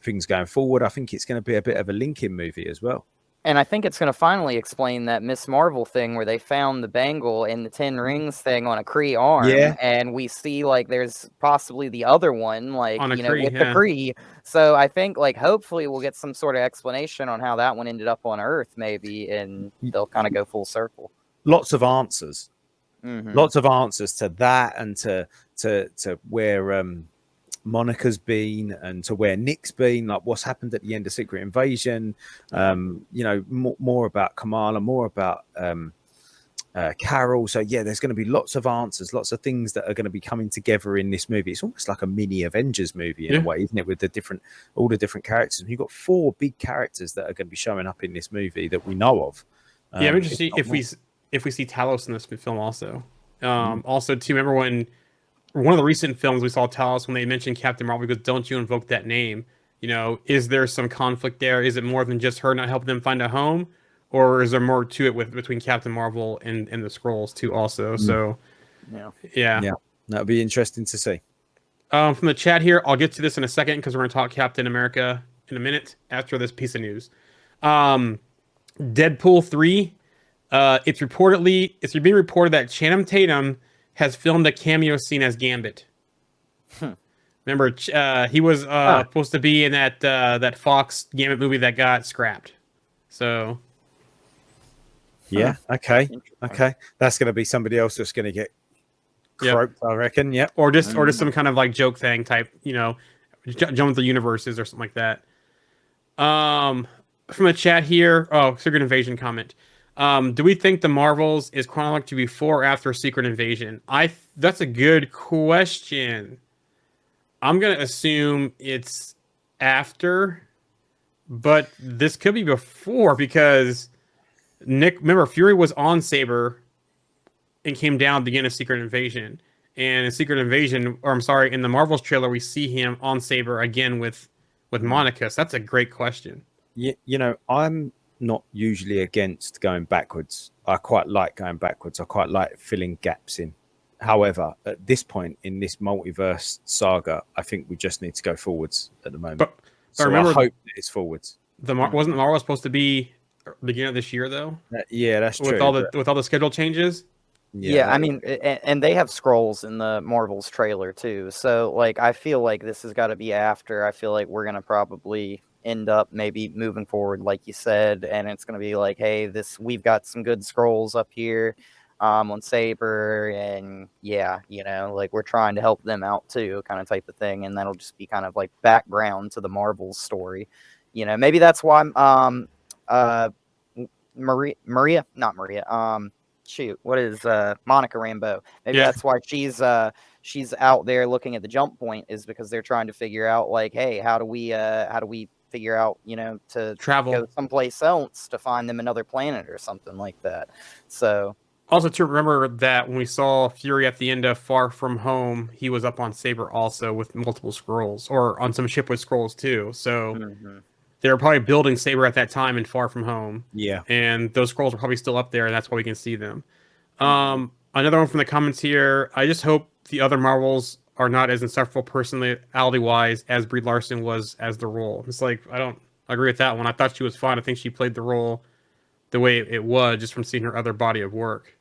things going forward. I think it's going to be a bit of a linking movie as well. And I think it's going to finally explain that Miss Marvel thing where they found the bangle and the 10 rings thing on a Kree arm. Yeah. And we see like there's possibly the other one, like, On a Kree, with yeah. the Kree. So I think like hopefully we'll get some sort of explanation on how that one ended up on Earth, maybe, and they'll kind of go full circle. Lots of answers. Mhm. Lots of answers to that, and to where Monica's been, and to where Nick's been, like what's happened at the end of Secret Invasion. More about Kamala, more about Carol. So yeah, there's going to be lots of answers, lots of things that are going to be coming together in this movie. It's almost like a mini Avengers movie in a way, isn't it? With all the different characters. And you've got 4 big characters that are going to be showing up in this movie that we know of. Yeah, I'm interested if we see Talos in this film also. Also, too, remember when one of the recent films we saw Talos, when they mentioned Captain Marvel, because don't you invoke that name? Is there some conflict there? Is it more than just her not helping them find a home, or is there more to it between Captain Marvel and the Skrulls too? Also, so yeah, that'll be interesting to see. From the chat here, I'll get to this in a second because we're going to talk Captain America in a minute after this piece of news. Deadpool 3. It's being reported that Channing Tatum has filmed a cameo scene as Gambit. Remember, he was supposed to be in that Fox Gambit movie that got scrapped. So, yeah, okay, that's going to be somebody else that's going to get croaked, I reckon. Yep, or just some kind of like joke thing type, jump the universes or something like that. From the chat here, Secret Invasion comment. Do we think the Marvels is chronologically before or after Secret Invasion? That's a good question. I'm gonna assume it's after, but this could be before, because remember Fury was on Saber and came down at the beginning of Secret Invasion. And in Secret Invasion, in the Marvels trailer, we see him on Saber again with Monica. So that's a great question. I'm not usually against going backwards. I quite like going backwards. I quite like filling gaps in. However, at this point in this multiverse saga, I think we just need to go forwards at the moment. But so remember, I hope it's forwards. Wasn't the Marvel supposed to be beginning of this year though? Yeah, that's true. With all the schedule changes. Yeah, I mean, and they have scrolls in the Marvels trailer too. So like, I feel like this has got to be after. I feel like we're gonna probably end up maybe moving forward, like you said, and it's gonna be like, hey, we've got some good scrolls up here on Saber, and like we're trying to help them out too, kind of type of thing, and that'll just be kind of like background to the Marvels story. Maybe that's why Monica Rambeau. Maybe that's why she's out there looking at the jump point, is because they're trying to figure out like, hey, how do we figure out, to travel, go someplace else to find them another planet or something like that. So Also, to remember that when we saw Fury at the end of Far From Home, he was up on Saber also with multiple scrolls, or on some ship with scrolls too. So Mhm. they were probably building Saber at that time in Far From Home, Yeah. and those scrolls are probably still up there, and that's why we can see them. Mhm. Another one from the comments here. I just hope the other Marvels are not as insufferable personality wise as Brie Larson was as the role. It's like I don't agree with that one. I thought she was fine. I think she played the role the way it was just from seeing her other body of work.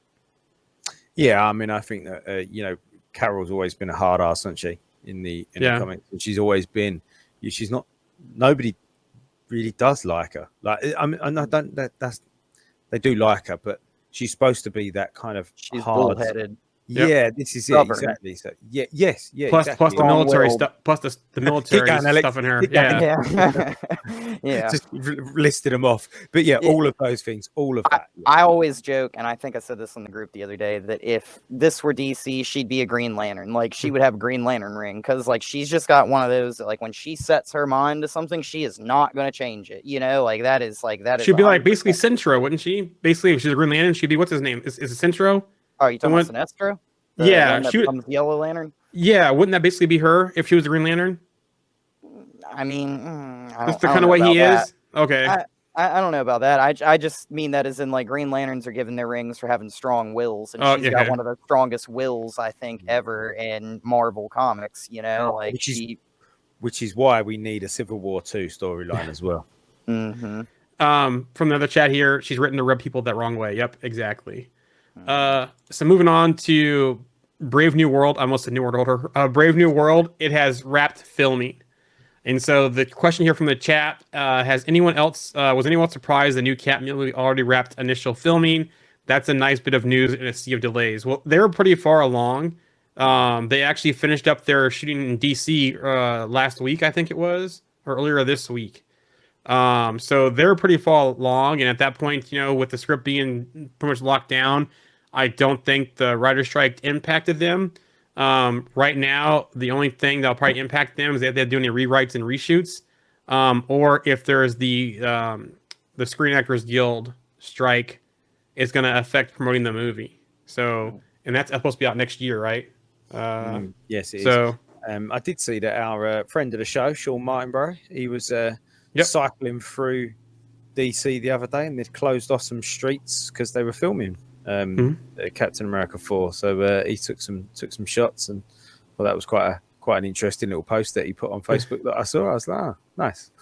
Yeah, I mean, I think that Carol's always been a hard ass, hasn't she? In the comics, and she's always been. She's not. Nobody really does like her. Like, I mean, I don't. That's they do like her, but she's supposed to be that kind of She's hard. bullheaded. Yep. Yeah, this is Stubborn. it exactly. So yeah, yes, yeah, Plus exactly. the military Strong-willed. stuff. Plus the military going, Alex. stuff in her. Keep going. Yeah. Yeah. Yeah. Just listed them off, but yeah, Yeah. all of those things, all of that. Yeah. I always joke, and I think I said this in the group the other day, that if this were DC, she'd be a Green Lantern. Like, she would have a Green Lantern ring, because, like, she's just got one of those, like, when she sets her mind to something, she is not going to change it. You know, like, that is. She'd be like 100%. basically Centro, wouldn't she? Basically, if she's a Green Lantern, she'd be what's his name? Is it Centro? Oh, you talking the about Sinestro? Yeah, one that she would- becomes Yellow Lantern? Yeah, wouldn't that basically be her if she was a Green Lantern? I mean, That's the kind of way he is. Okay. I don't know about that. I just mean that as in, like, Green Lanterns are given their rings for having strong wills, and Oh, she's yeah. got one of the strongest wills, I think, ever in Marvel Comics. You know, like Which is why we need a Civil War II storyline as well. Mm-hmm. From the other chat here, she's written to rub people that wrong way. Yep, exactly. So moving on to Brave New World. I almost said New World Order. Brave New World. It has wrapped filming. And so the question here from the chat, was anyone else surprised the new Cap movie already wrapped initial filming? That's a nice bit of news in a sea of delays. Well, they were pretty far along. They actually finished up their shooting in DC last week, I think it was, or earlier this week. So they're pretty far along. And at that point, with the script being pretty much locked down, I don't think the writer's strike impacted them. Right now, the only thing that'll probably impact them is if they do any rewrites and reshoots, or if there's the Screen Actors Guild strike, it's going to affect promoting the movie. So, and that's supposed to be out next year, right? Yes, it so, is. I did see that our friend of the show, Sean Martinborough, he was cycling through DC the other day, and they'd closed off some streets because they were filming Captain America 4. So he took some shots, and that was quite an interesting little post that he put on Facebook that I saw. I was like, nice.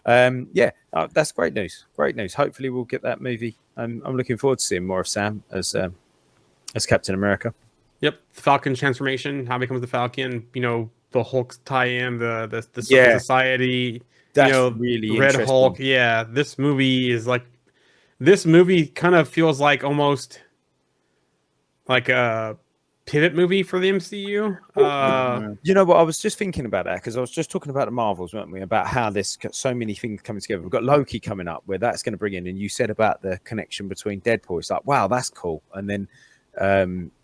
That's great news. Great news. Hopefully we'll get that movie. I'm looking forward to seeing more of Sam as Captain America. Yep, Falcon transformation, how he becomes the Falcon. The Hulk tie-in, the Society. That's really Red interesting. Hulk. Yeah, this movie kind of feels like almost like a pivot movie for the MCU. You know what? I was just thinking about that because I was just talking about the Marvels, weren't we? About how there's got so many things coming together. We've got Loki coming up, where that's going to bring in, and you said about the connection between Deadpool. It's like, wow, that's cool. And then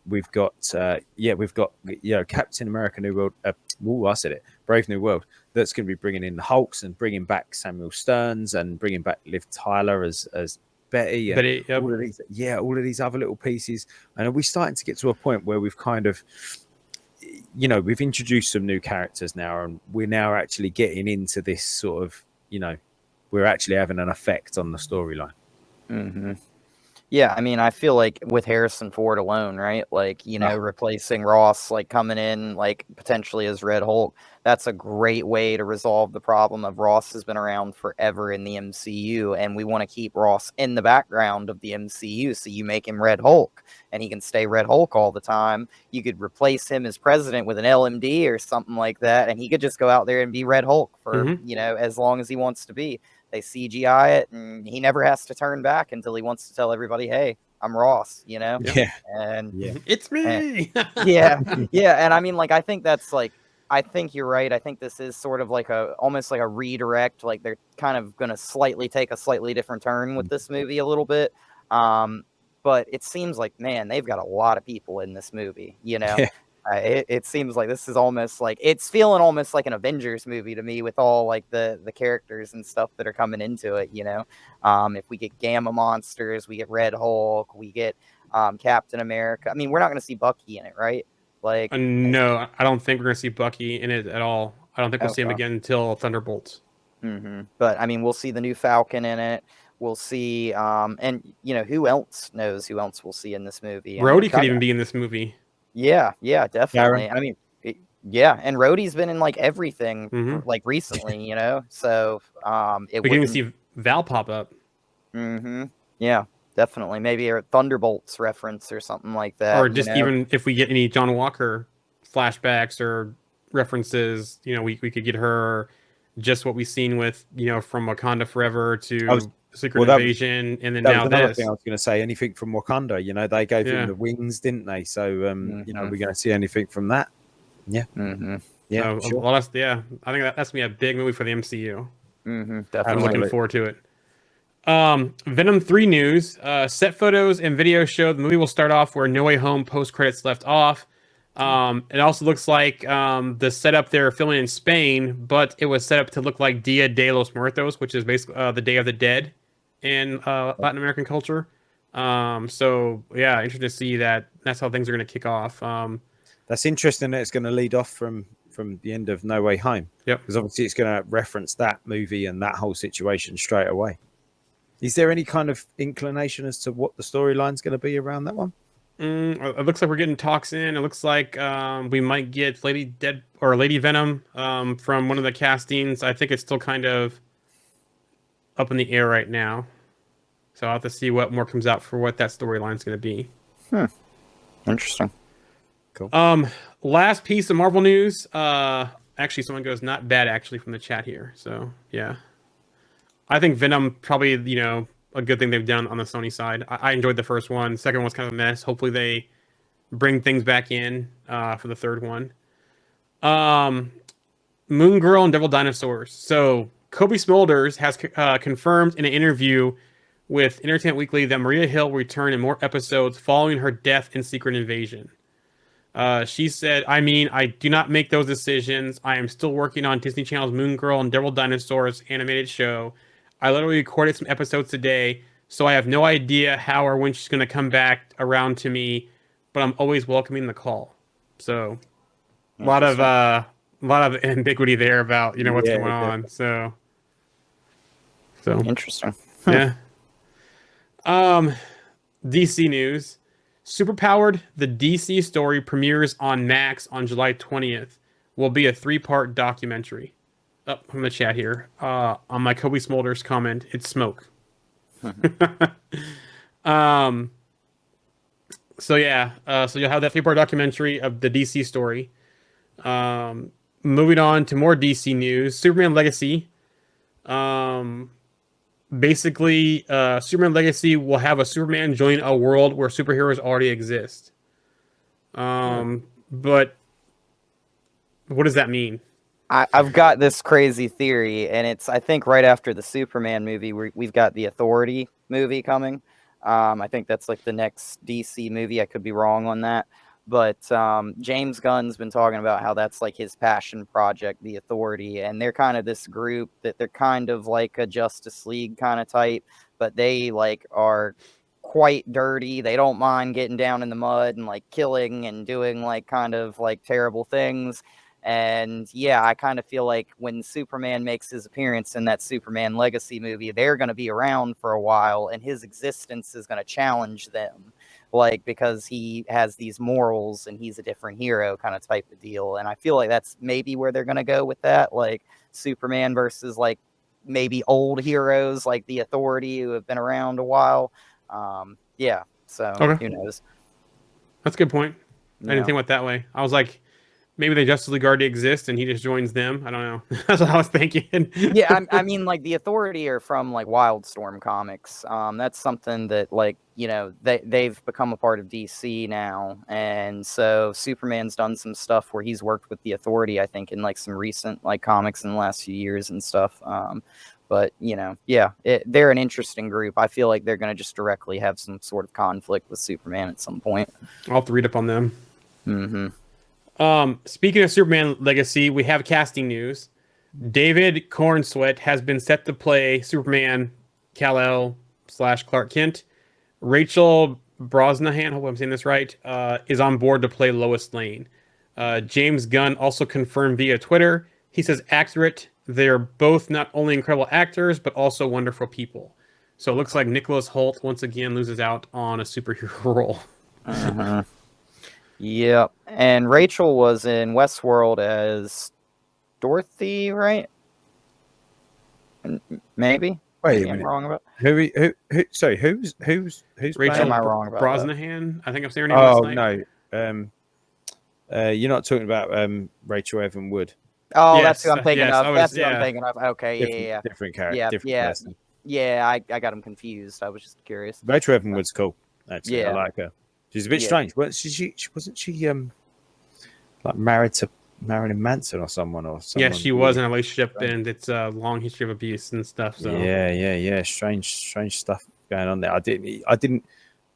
we've got Captain America New World. I said it. Brave New World. That's going to be bringing in the Hulks and bringing back Samuel Stearns and bringing back Liv Tyler as Betty. And yep. all of these other little pieces. And are we starting to get to a point where we've kind of, we've introduced some new characters now, and we're now actually getting into this sort of, we're actually having an effect on the storyline. Mm-hmm. Yeah, I mean, I feel like with Harrison Ford alone, right? Like, replacing Ross, like coming in, like potentially as Red Hulk, that's a great way to resolve the problem of Ross has been around forever in the MCU, and we want to keep Ross in the background of the MCU. So you make him Red Hulk, and he can stay Red Hulk all the time. You could replace him as president with an LMD or something like that, and he could just go out there and be Red Hulk for, as long as he wants to be. They CGI it, and he never has to turn back until he wants to tell everybody, "Hey, I'm Ross," Yeah, and it's me. yeah. And I mean, like, I think that's like, I think you're right. I think this is sort of like almost like a redirect. Like they're kind of going to take a slightly different turn with this movie a little bit. But it seems like, man, they've got a lot of people in this movie. It seems like this is almost like, it's feeling almost like an Avengers movie to me, with all like the characters and stuff that are coming into it. If we get Gamma Monsters, we get Red Hulk, we get Captain America. I mean, we're not going to see Bucky in it, right? Like, No, I don't think we're going to see Bucky in it at all. I don't think we'll see him again until Thunderbolts. But I mean, we'll see the new Falcon in it. We'll see, and you know, who else knows who else we'll see in this movie? Rhodey could even be in this movie. Yeah, definitely. Aaron. I mean, yeah, and Rhodey's been in like everything like recently, you know. So we can even see Val pop up. Yeah, definitely. Maybe a Thunderbolts reference or something like that. Or just even if we get any John Walker flashbacks or references, you know, we could get her just what we've seen with, you know, from Wakanda Forever to Secret Invasion, and then now another this. thing I was going to say, anything from Wakanda, you know, they gave him the wings, didn't they? So, you know, we're going to see anything from that. Yeah. Yeah. So, sure. Well, I think that's going to be a big movie for the MCU. Definitely. I'm looking forward to it. Venom 3 news. Set photos and videos show the movie will start off where No Way Home post-credits left off. It also looks like the setup they're filming in Spain, but it was set up to look like Dia de los Muertos, which is basically the Day of the Dead in Latin American culture. So yeah, interesting to see that. That's how things are going to kick off. That's interesting that it's going to lead off from the end of No Way Home. Yep. Because obviously it's going to reference that movie and that whole situation straight away. Is there any kind of inclination as to what the storyline's going to be around that one? It looks like we're getting talks in. It looks like we might get Lady Venom from one of the castings. I think it's still kind of up in the air right now. So I'll have to see what more comes out for what that storyline is going to be. Interesting. Cool. Last piece of Marvel news. Actually, someone goes, not bad actually from the chat here. So yeah. I think Venom probably, you know, a good thing they've done on the Sony side. I enjoyed the first one. The second one's kind of a mess. Hopefully they bring things back in for the third one. Moon Girl and Devil Dinosaurs. So Kobe Smulders has confirmed in an interview with Entertainment Weekly that Maria Hill will return in more episodes following her death in Secret Invasion. She said, I do not make those decisions. I am still working on Disney Channel's Moon Girl and Devil Dinosaurs animated show. I literally recorded some episodes today, so I have no idea how or when she's going to come back around to me, but I'm always welcoming the call. So a lot of ambiguity there about, you know, what's going on. So interesting. Yeah. DC news. Superpowered, the DC story premieres on Max on July 20th. Will be a 3-part documentary. Up from the chat here. On my Kobe Smulders comment, it's smoke. So yeah. So you'll have that 3-part documentary of the DC story. Moving on to more DC news. Superman Legacy. Basically, Superman Legacy will have a Superman join a world where superheroes already exist. But what does that mean? I've got this crazy theory, and it's, I think, right after the Superman movie, we've got the Authority movie coming. I think that's like the next DC movie. I could be wrong on that. But James Gunn's been talking about how that's like his passion project, the Authority. And they're kind of this group that they're kind of like a Justice League kind of type, but they like are quite dirty. They don't mind getting down in the mud and like killing and doing like kind of like terrible things. And yeah, I kind of feel like when Superman makes his appearance in that Superman Legacy movie, they're going to be around for a while, and his existence is going to challenge them, like, because he has these morals and he's a different hero kind of type of deal. And I feel like that's maybe where they're going to go with that, like Superman versus like maybe old heroes like the Authority who have been around a while. Yeah, so Okay. Who knows? That's a good point. I didn't think about it that way. I was like, maybe the Justice League already exists and he just joins them. I don't know. That's what I was thinking. Yeah, I mean, like the Authority are from like Wildstorm Comics. That's something that, like, you know, they've become a part of DC now, and so Superman's done some stuff where he's worked with the Authority, I think, in like some recent like comics in the last few years and stuff. But you know, yeah, they're an interesting group. I feel like they're going to just directly have some sort of conflict with Superman at some point. I'll have to read up on them. Speaking of Superman Legacy, we have casting news. David Cornsweet has been set to play Superman Kal-El / Clark Kent. Rachel Brosnahan, hope I'm saying this right, is on board to play Lois Lane. James Gunn also confirmed via Twitter. He says, accurate. They're both not only incredible actors, but also wonderful people. So it looks like Nicholas Hoult once again loses out on a superhero role. Uh-huh. Yep. And Rachel was in Westworld as Dorothy, right? Maybe. Wait Maybe a I'm minute. wrong about. Sorry, who's Rachel Am I wrong about Brosnahan? I think I'm saying her name Oh last night. no, you're not talking about Rachel Evan Wood. Oh, Yes, that's who I'm thinking yes, of. I was- That's who yeah. I'm thinking of. Okay, yeah. Different character, Yeah, different yeah. person. Yeah, I got him confused. I was just curious. Rachel Evan Wood's cool. Actually, I Yeah. like her. She's a bit Yeah. strange. But she wasn't she like married to Marilyn Manson or someone Yeah, she was in a relationship, and it's a long history of abuse and stuff. So Yeah. Strange stuff going on there. I didn't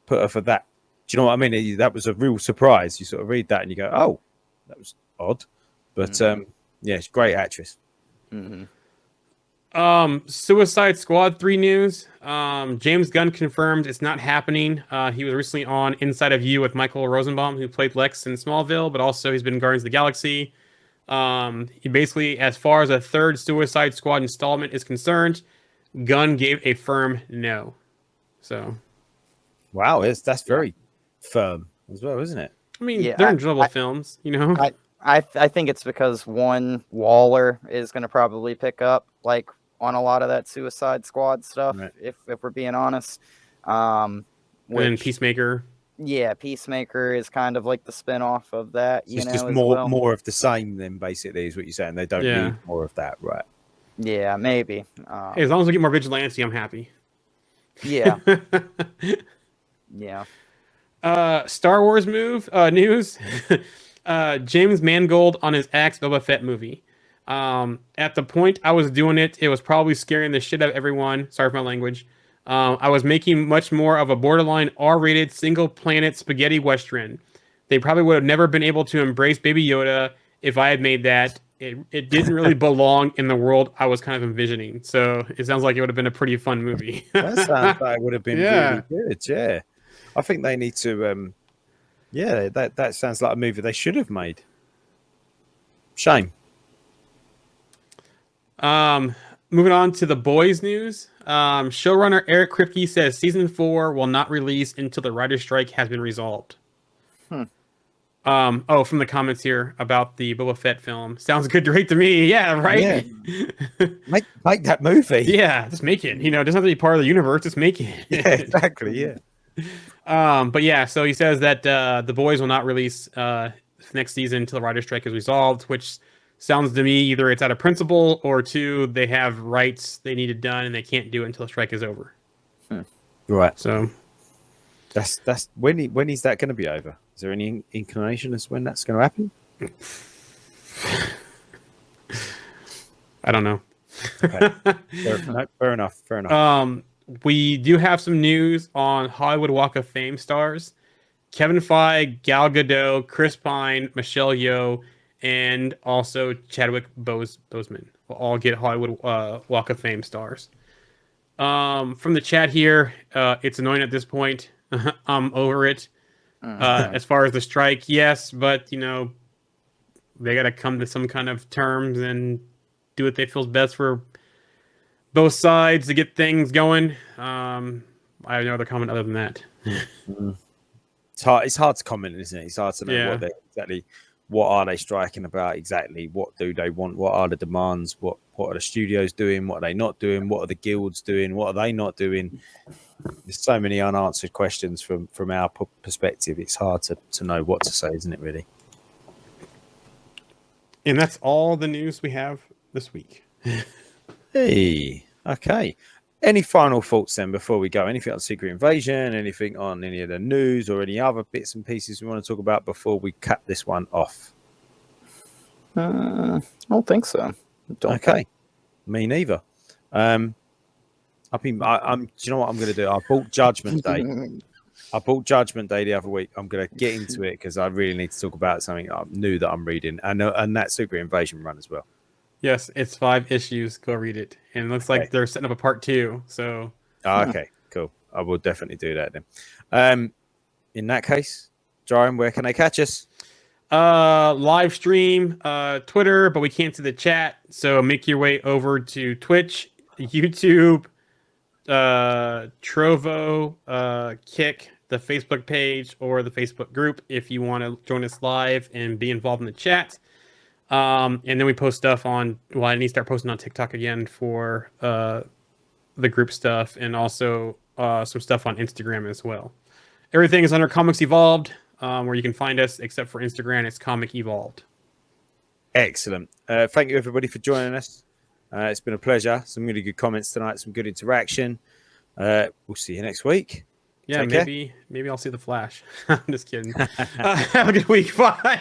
put her for that. Do you know what I mean? That was a real surprise. You sort of read that and you go, "Oh, that was odd." But yeah, she's a great actress. Mm-hmm. Suicide Squad 3 news. James Gunn confirmed it's not happening. He was recently on Inside of You with Michael Rosenbaum, who played Lex in Smallville, but also he's been in Guardians of the Galaxy. He basically, as far as a third Suicide Squad installment is concerned, Gunn gave a firm no. So, Wow, that's very firm as well, isn't it? I mean, Yeah, they're enjoyable films, you know. I think it's because one, Waller is going to probably pick up like on a lot of that Suicide Squad stuff. Right. If we're being honest, And then which- Peacemaker. Yeah, Peacemaker is kind of like the spin-off of that. It's As just well. more of the same. Then basically is what you're saying. They don't Yeah. need more of that, right? Yeah, maybe. Hey, as long as we get more vigilante, I'm happy. Yeah, yeah. Star Wars news. James Mangold on his Axe Boba Fett movie. At the point I was doing it, it was probably scaring the shit out of everyone. Sorry for my language. I was making much more of a borderline R-rated single planet spaghetti western. They probably would have never been able to embrace Baby Yoda if I had made that. It didn't really belong in the world I was kind of envisioning. So it sounds like it would have been a pretty fun movie. That sounds like it would have been Yeah. really good. Yeah, I think they need to. Yeah, that sounds like a movie they should have made. Shame. Moving on to the boys news. Showrunner Eric Kripke says season 4 will not release until the writer's strike has been resolved. From the comments here about the Boba Fett film. Sounds good to me. Yeah, right? Yeah. Make that movie. Yeah, just make it. You know, it doesn't have to be part of the universe, just make it. Yeah, exactly. Yeah. But yeah, so he says that the boys will not release next season until the writer's strike is resolved, which sounds to me either it's out of principle or two, they have rights they need it done and they can't do it until the strike is over. Right. So That's when is that going to be over? Is there any inclination as to when that's going to happen? I don't know. Okay. Fair enough. We do have some news on Hollywood Walk of Fame stars. Kevin Feige, Gal Gadot, Chris Pine, Michelle Yeoh, and also Chadwick Boseman will all get Hollywood Walk of Fame stars. From the chat here, it's annoying at this point. I'm over it. As far as the strike, yes, but you know, they got to come to some kind of terms and do what they feel is best for both sides to get things going. I have no other comment other than that. It's hard to comment, isn't it? It's hard to know what are they striking about exactly? What do they want? What are the demands? What are the studios doing? What are they not doing? What are the guilds doing? What are they not doing? There's so many unanswered questions from our perspective. It's hard to know what to say, isn't it, really? And that's all the news we have this week. Hey, okay. Any final thoughts then before we go? Anything on Secret Invasion? Anything on any of the news or any other bits and pieces we want to talk about before we cap this one off? I don't think so. Okay, me neither. I'm. Do you know what I'm going to do? I bought Judgment Day. The other week. I'm going to get into it because I really need to talk about something new that I'm reading, and that Secret Invasion run as well. Yes, it's 5 issues. Go read it. And it looks like they're setting up a part 2. So Okay, cool. I will definitely do that then. in that case, Jarian, where can they catch us? Live stream, Twitter, but we can't see the chat. So make your way over to Twitch, YouTube, Trovo, Kick, the Facebook page, or the Facebook group if you want to join us live and be involved in the chat. And then we post stuff on. Well, I need to start posting on TikTok again for the group stuff, and also some stuff on Instagram as well. Everything is under Comics Evolved, where you can find us, except for Instagram. It's Comic Evolved. Excellent. Thank you, everybody, for joining us. It's been a pleasure. Some really good comments tonight, some good interaction. We'll see you next week. Yeah, Take maybe I'll see the Flash. I'm just kidding. Have a good week. Bye.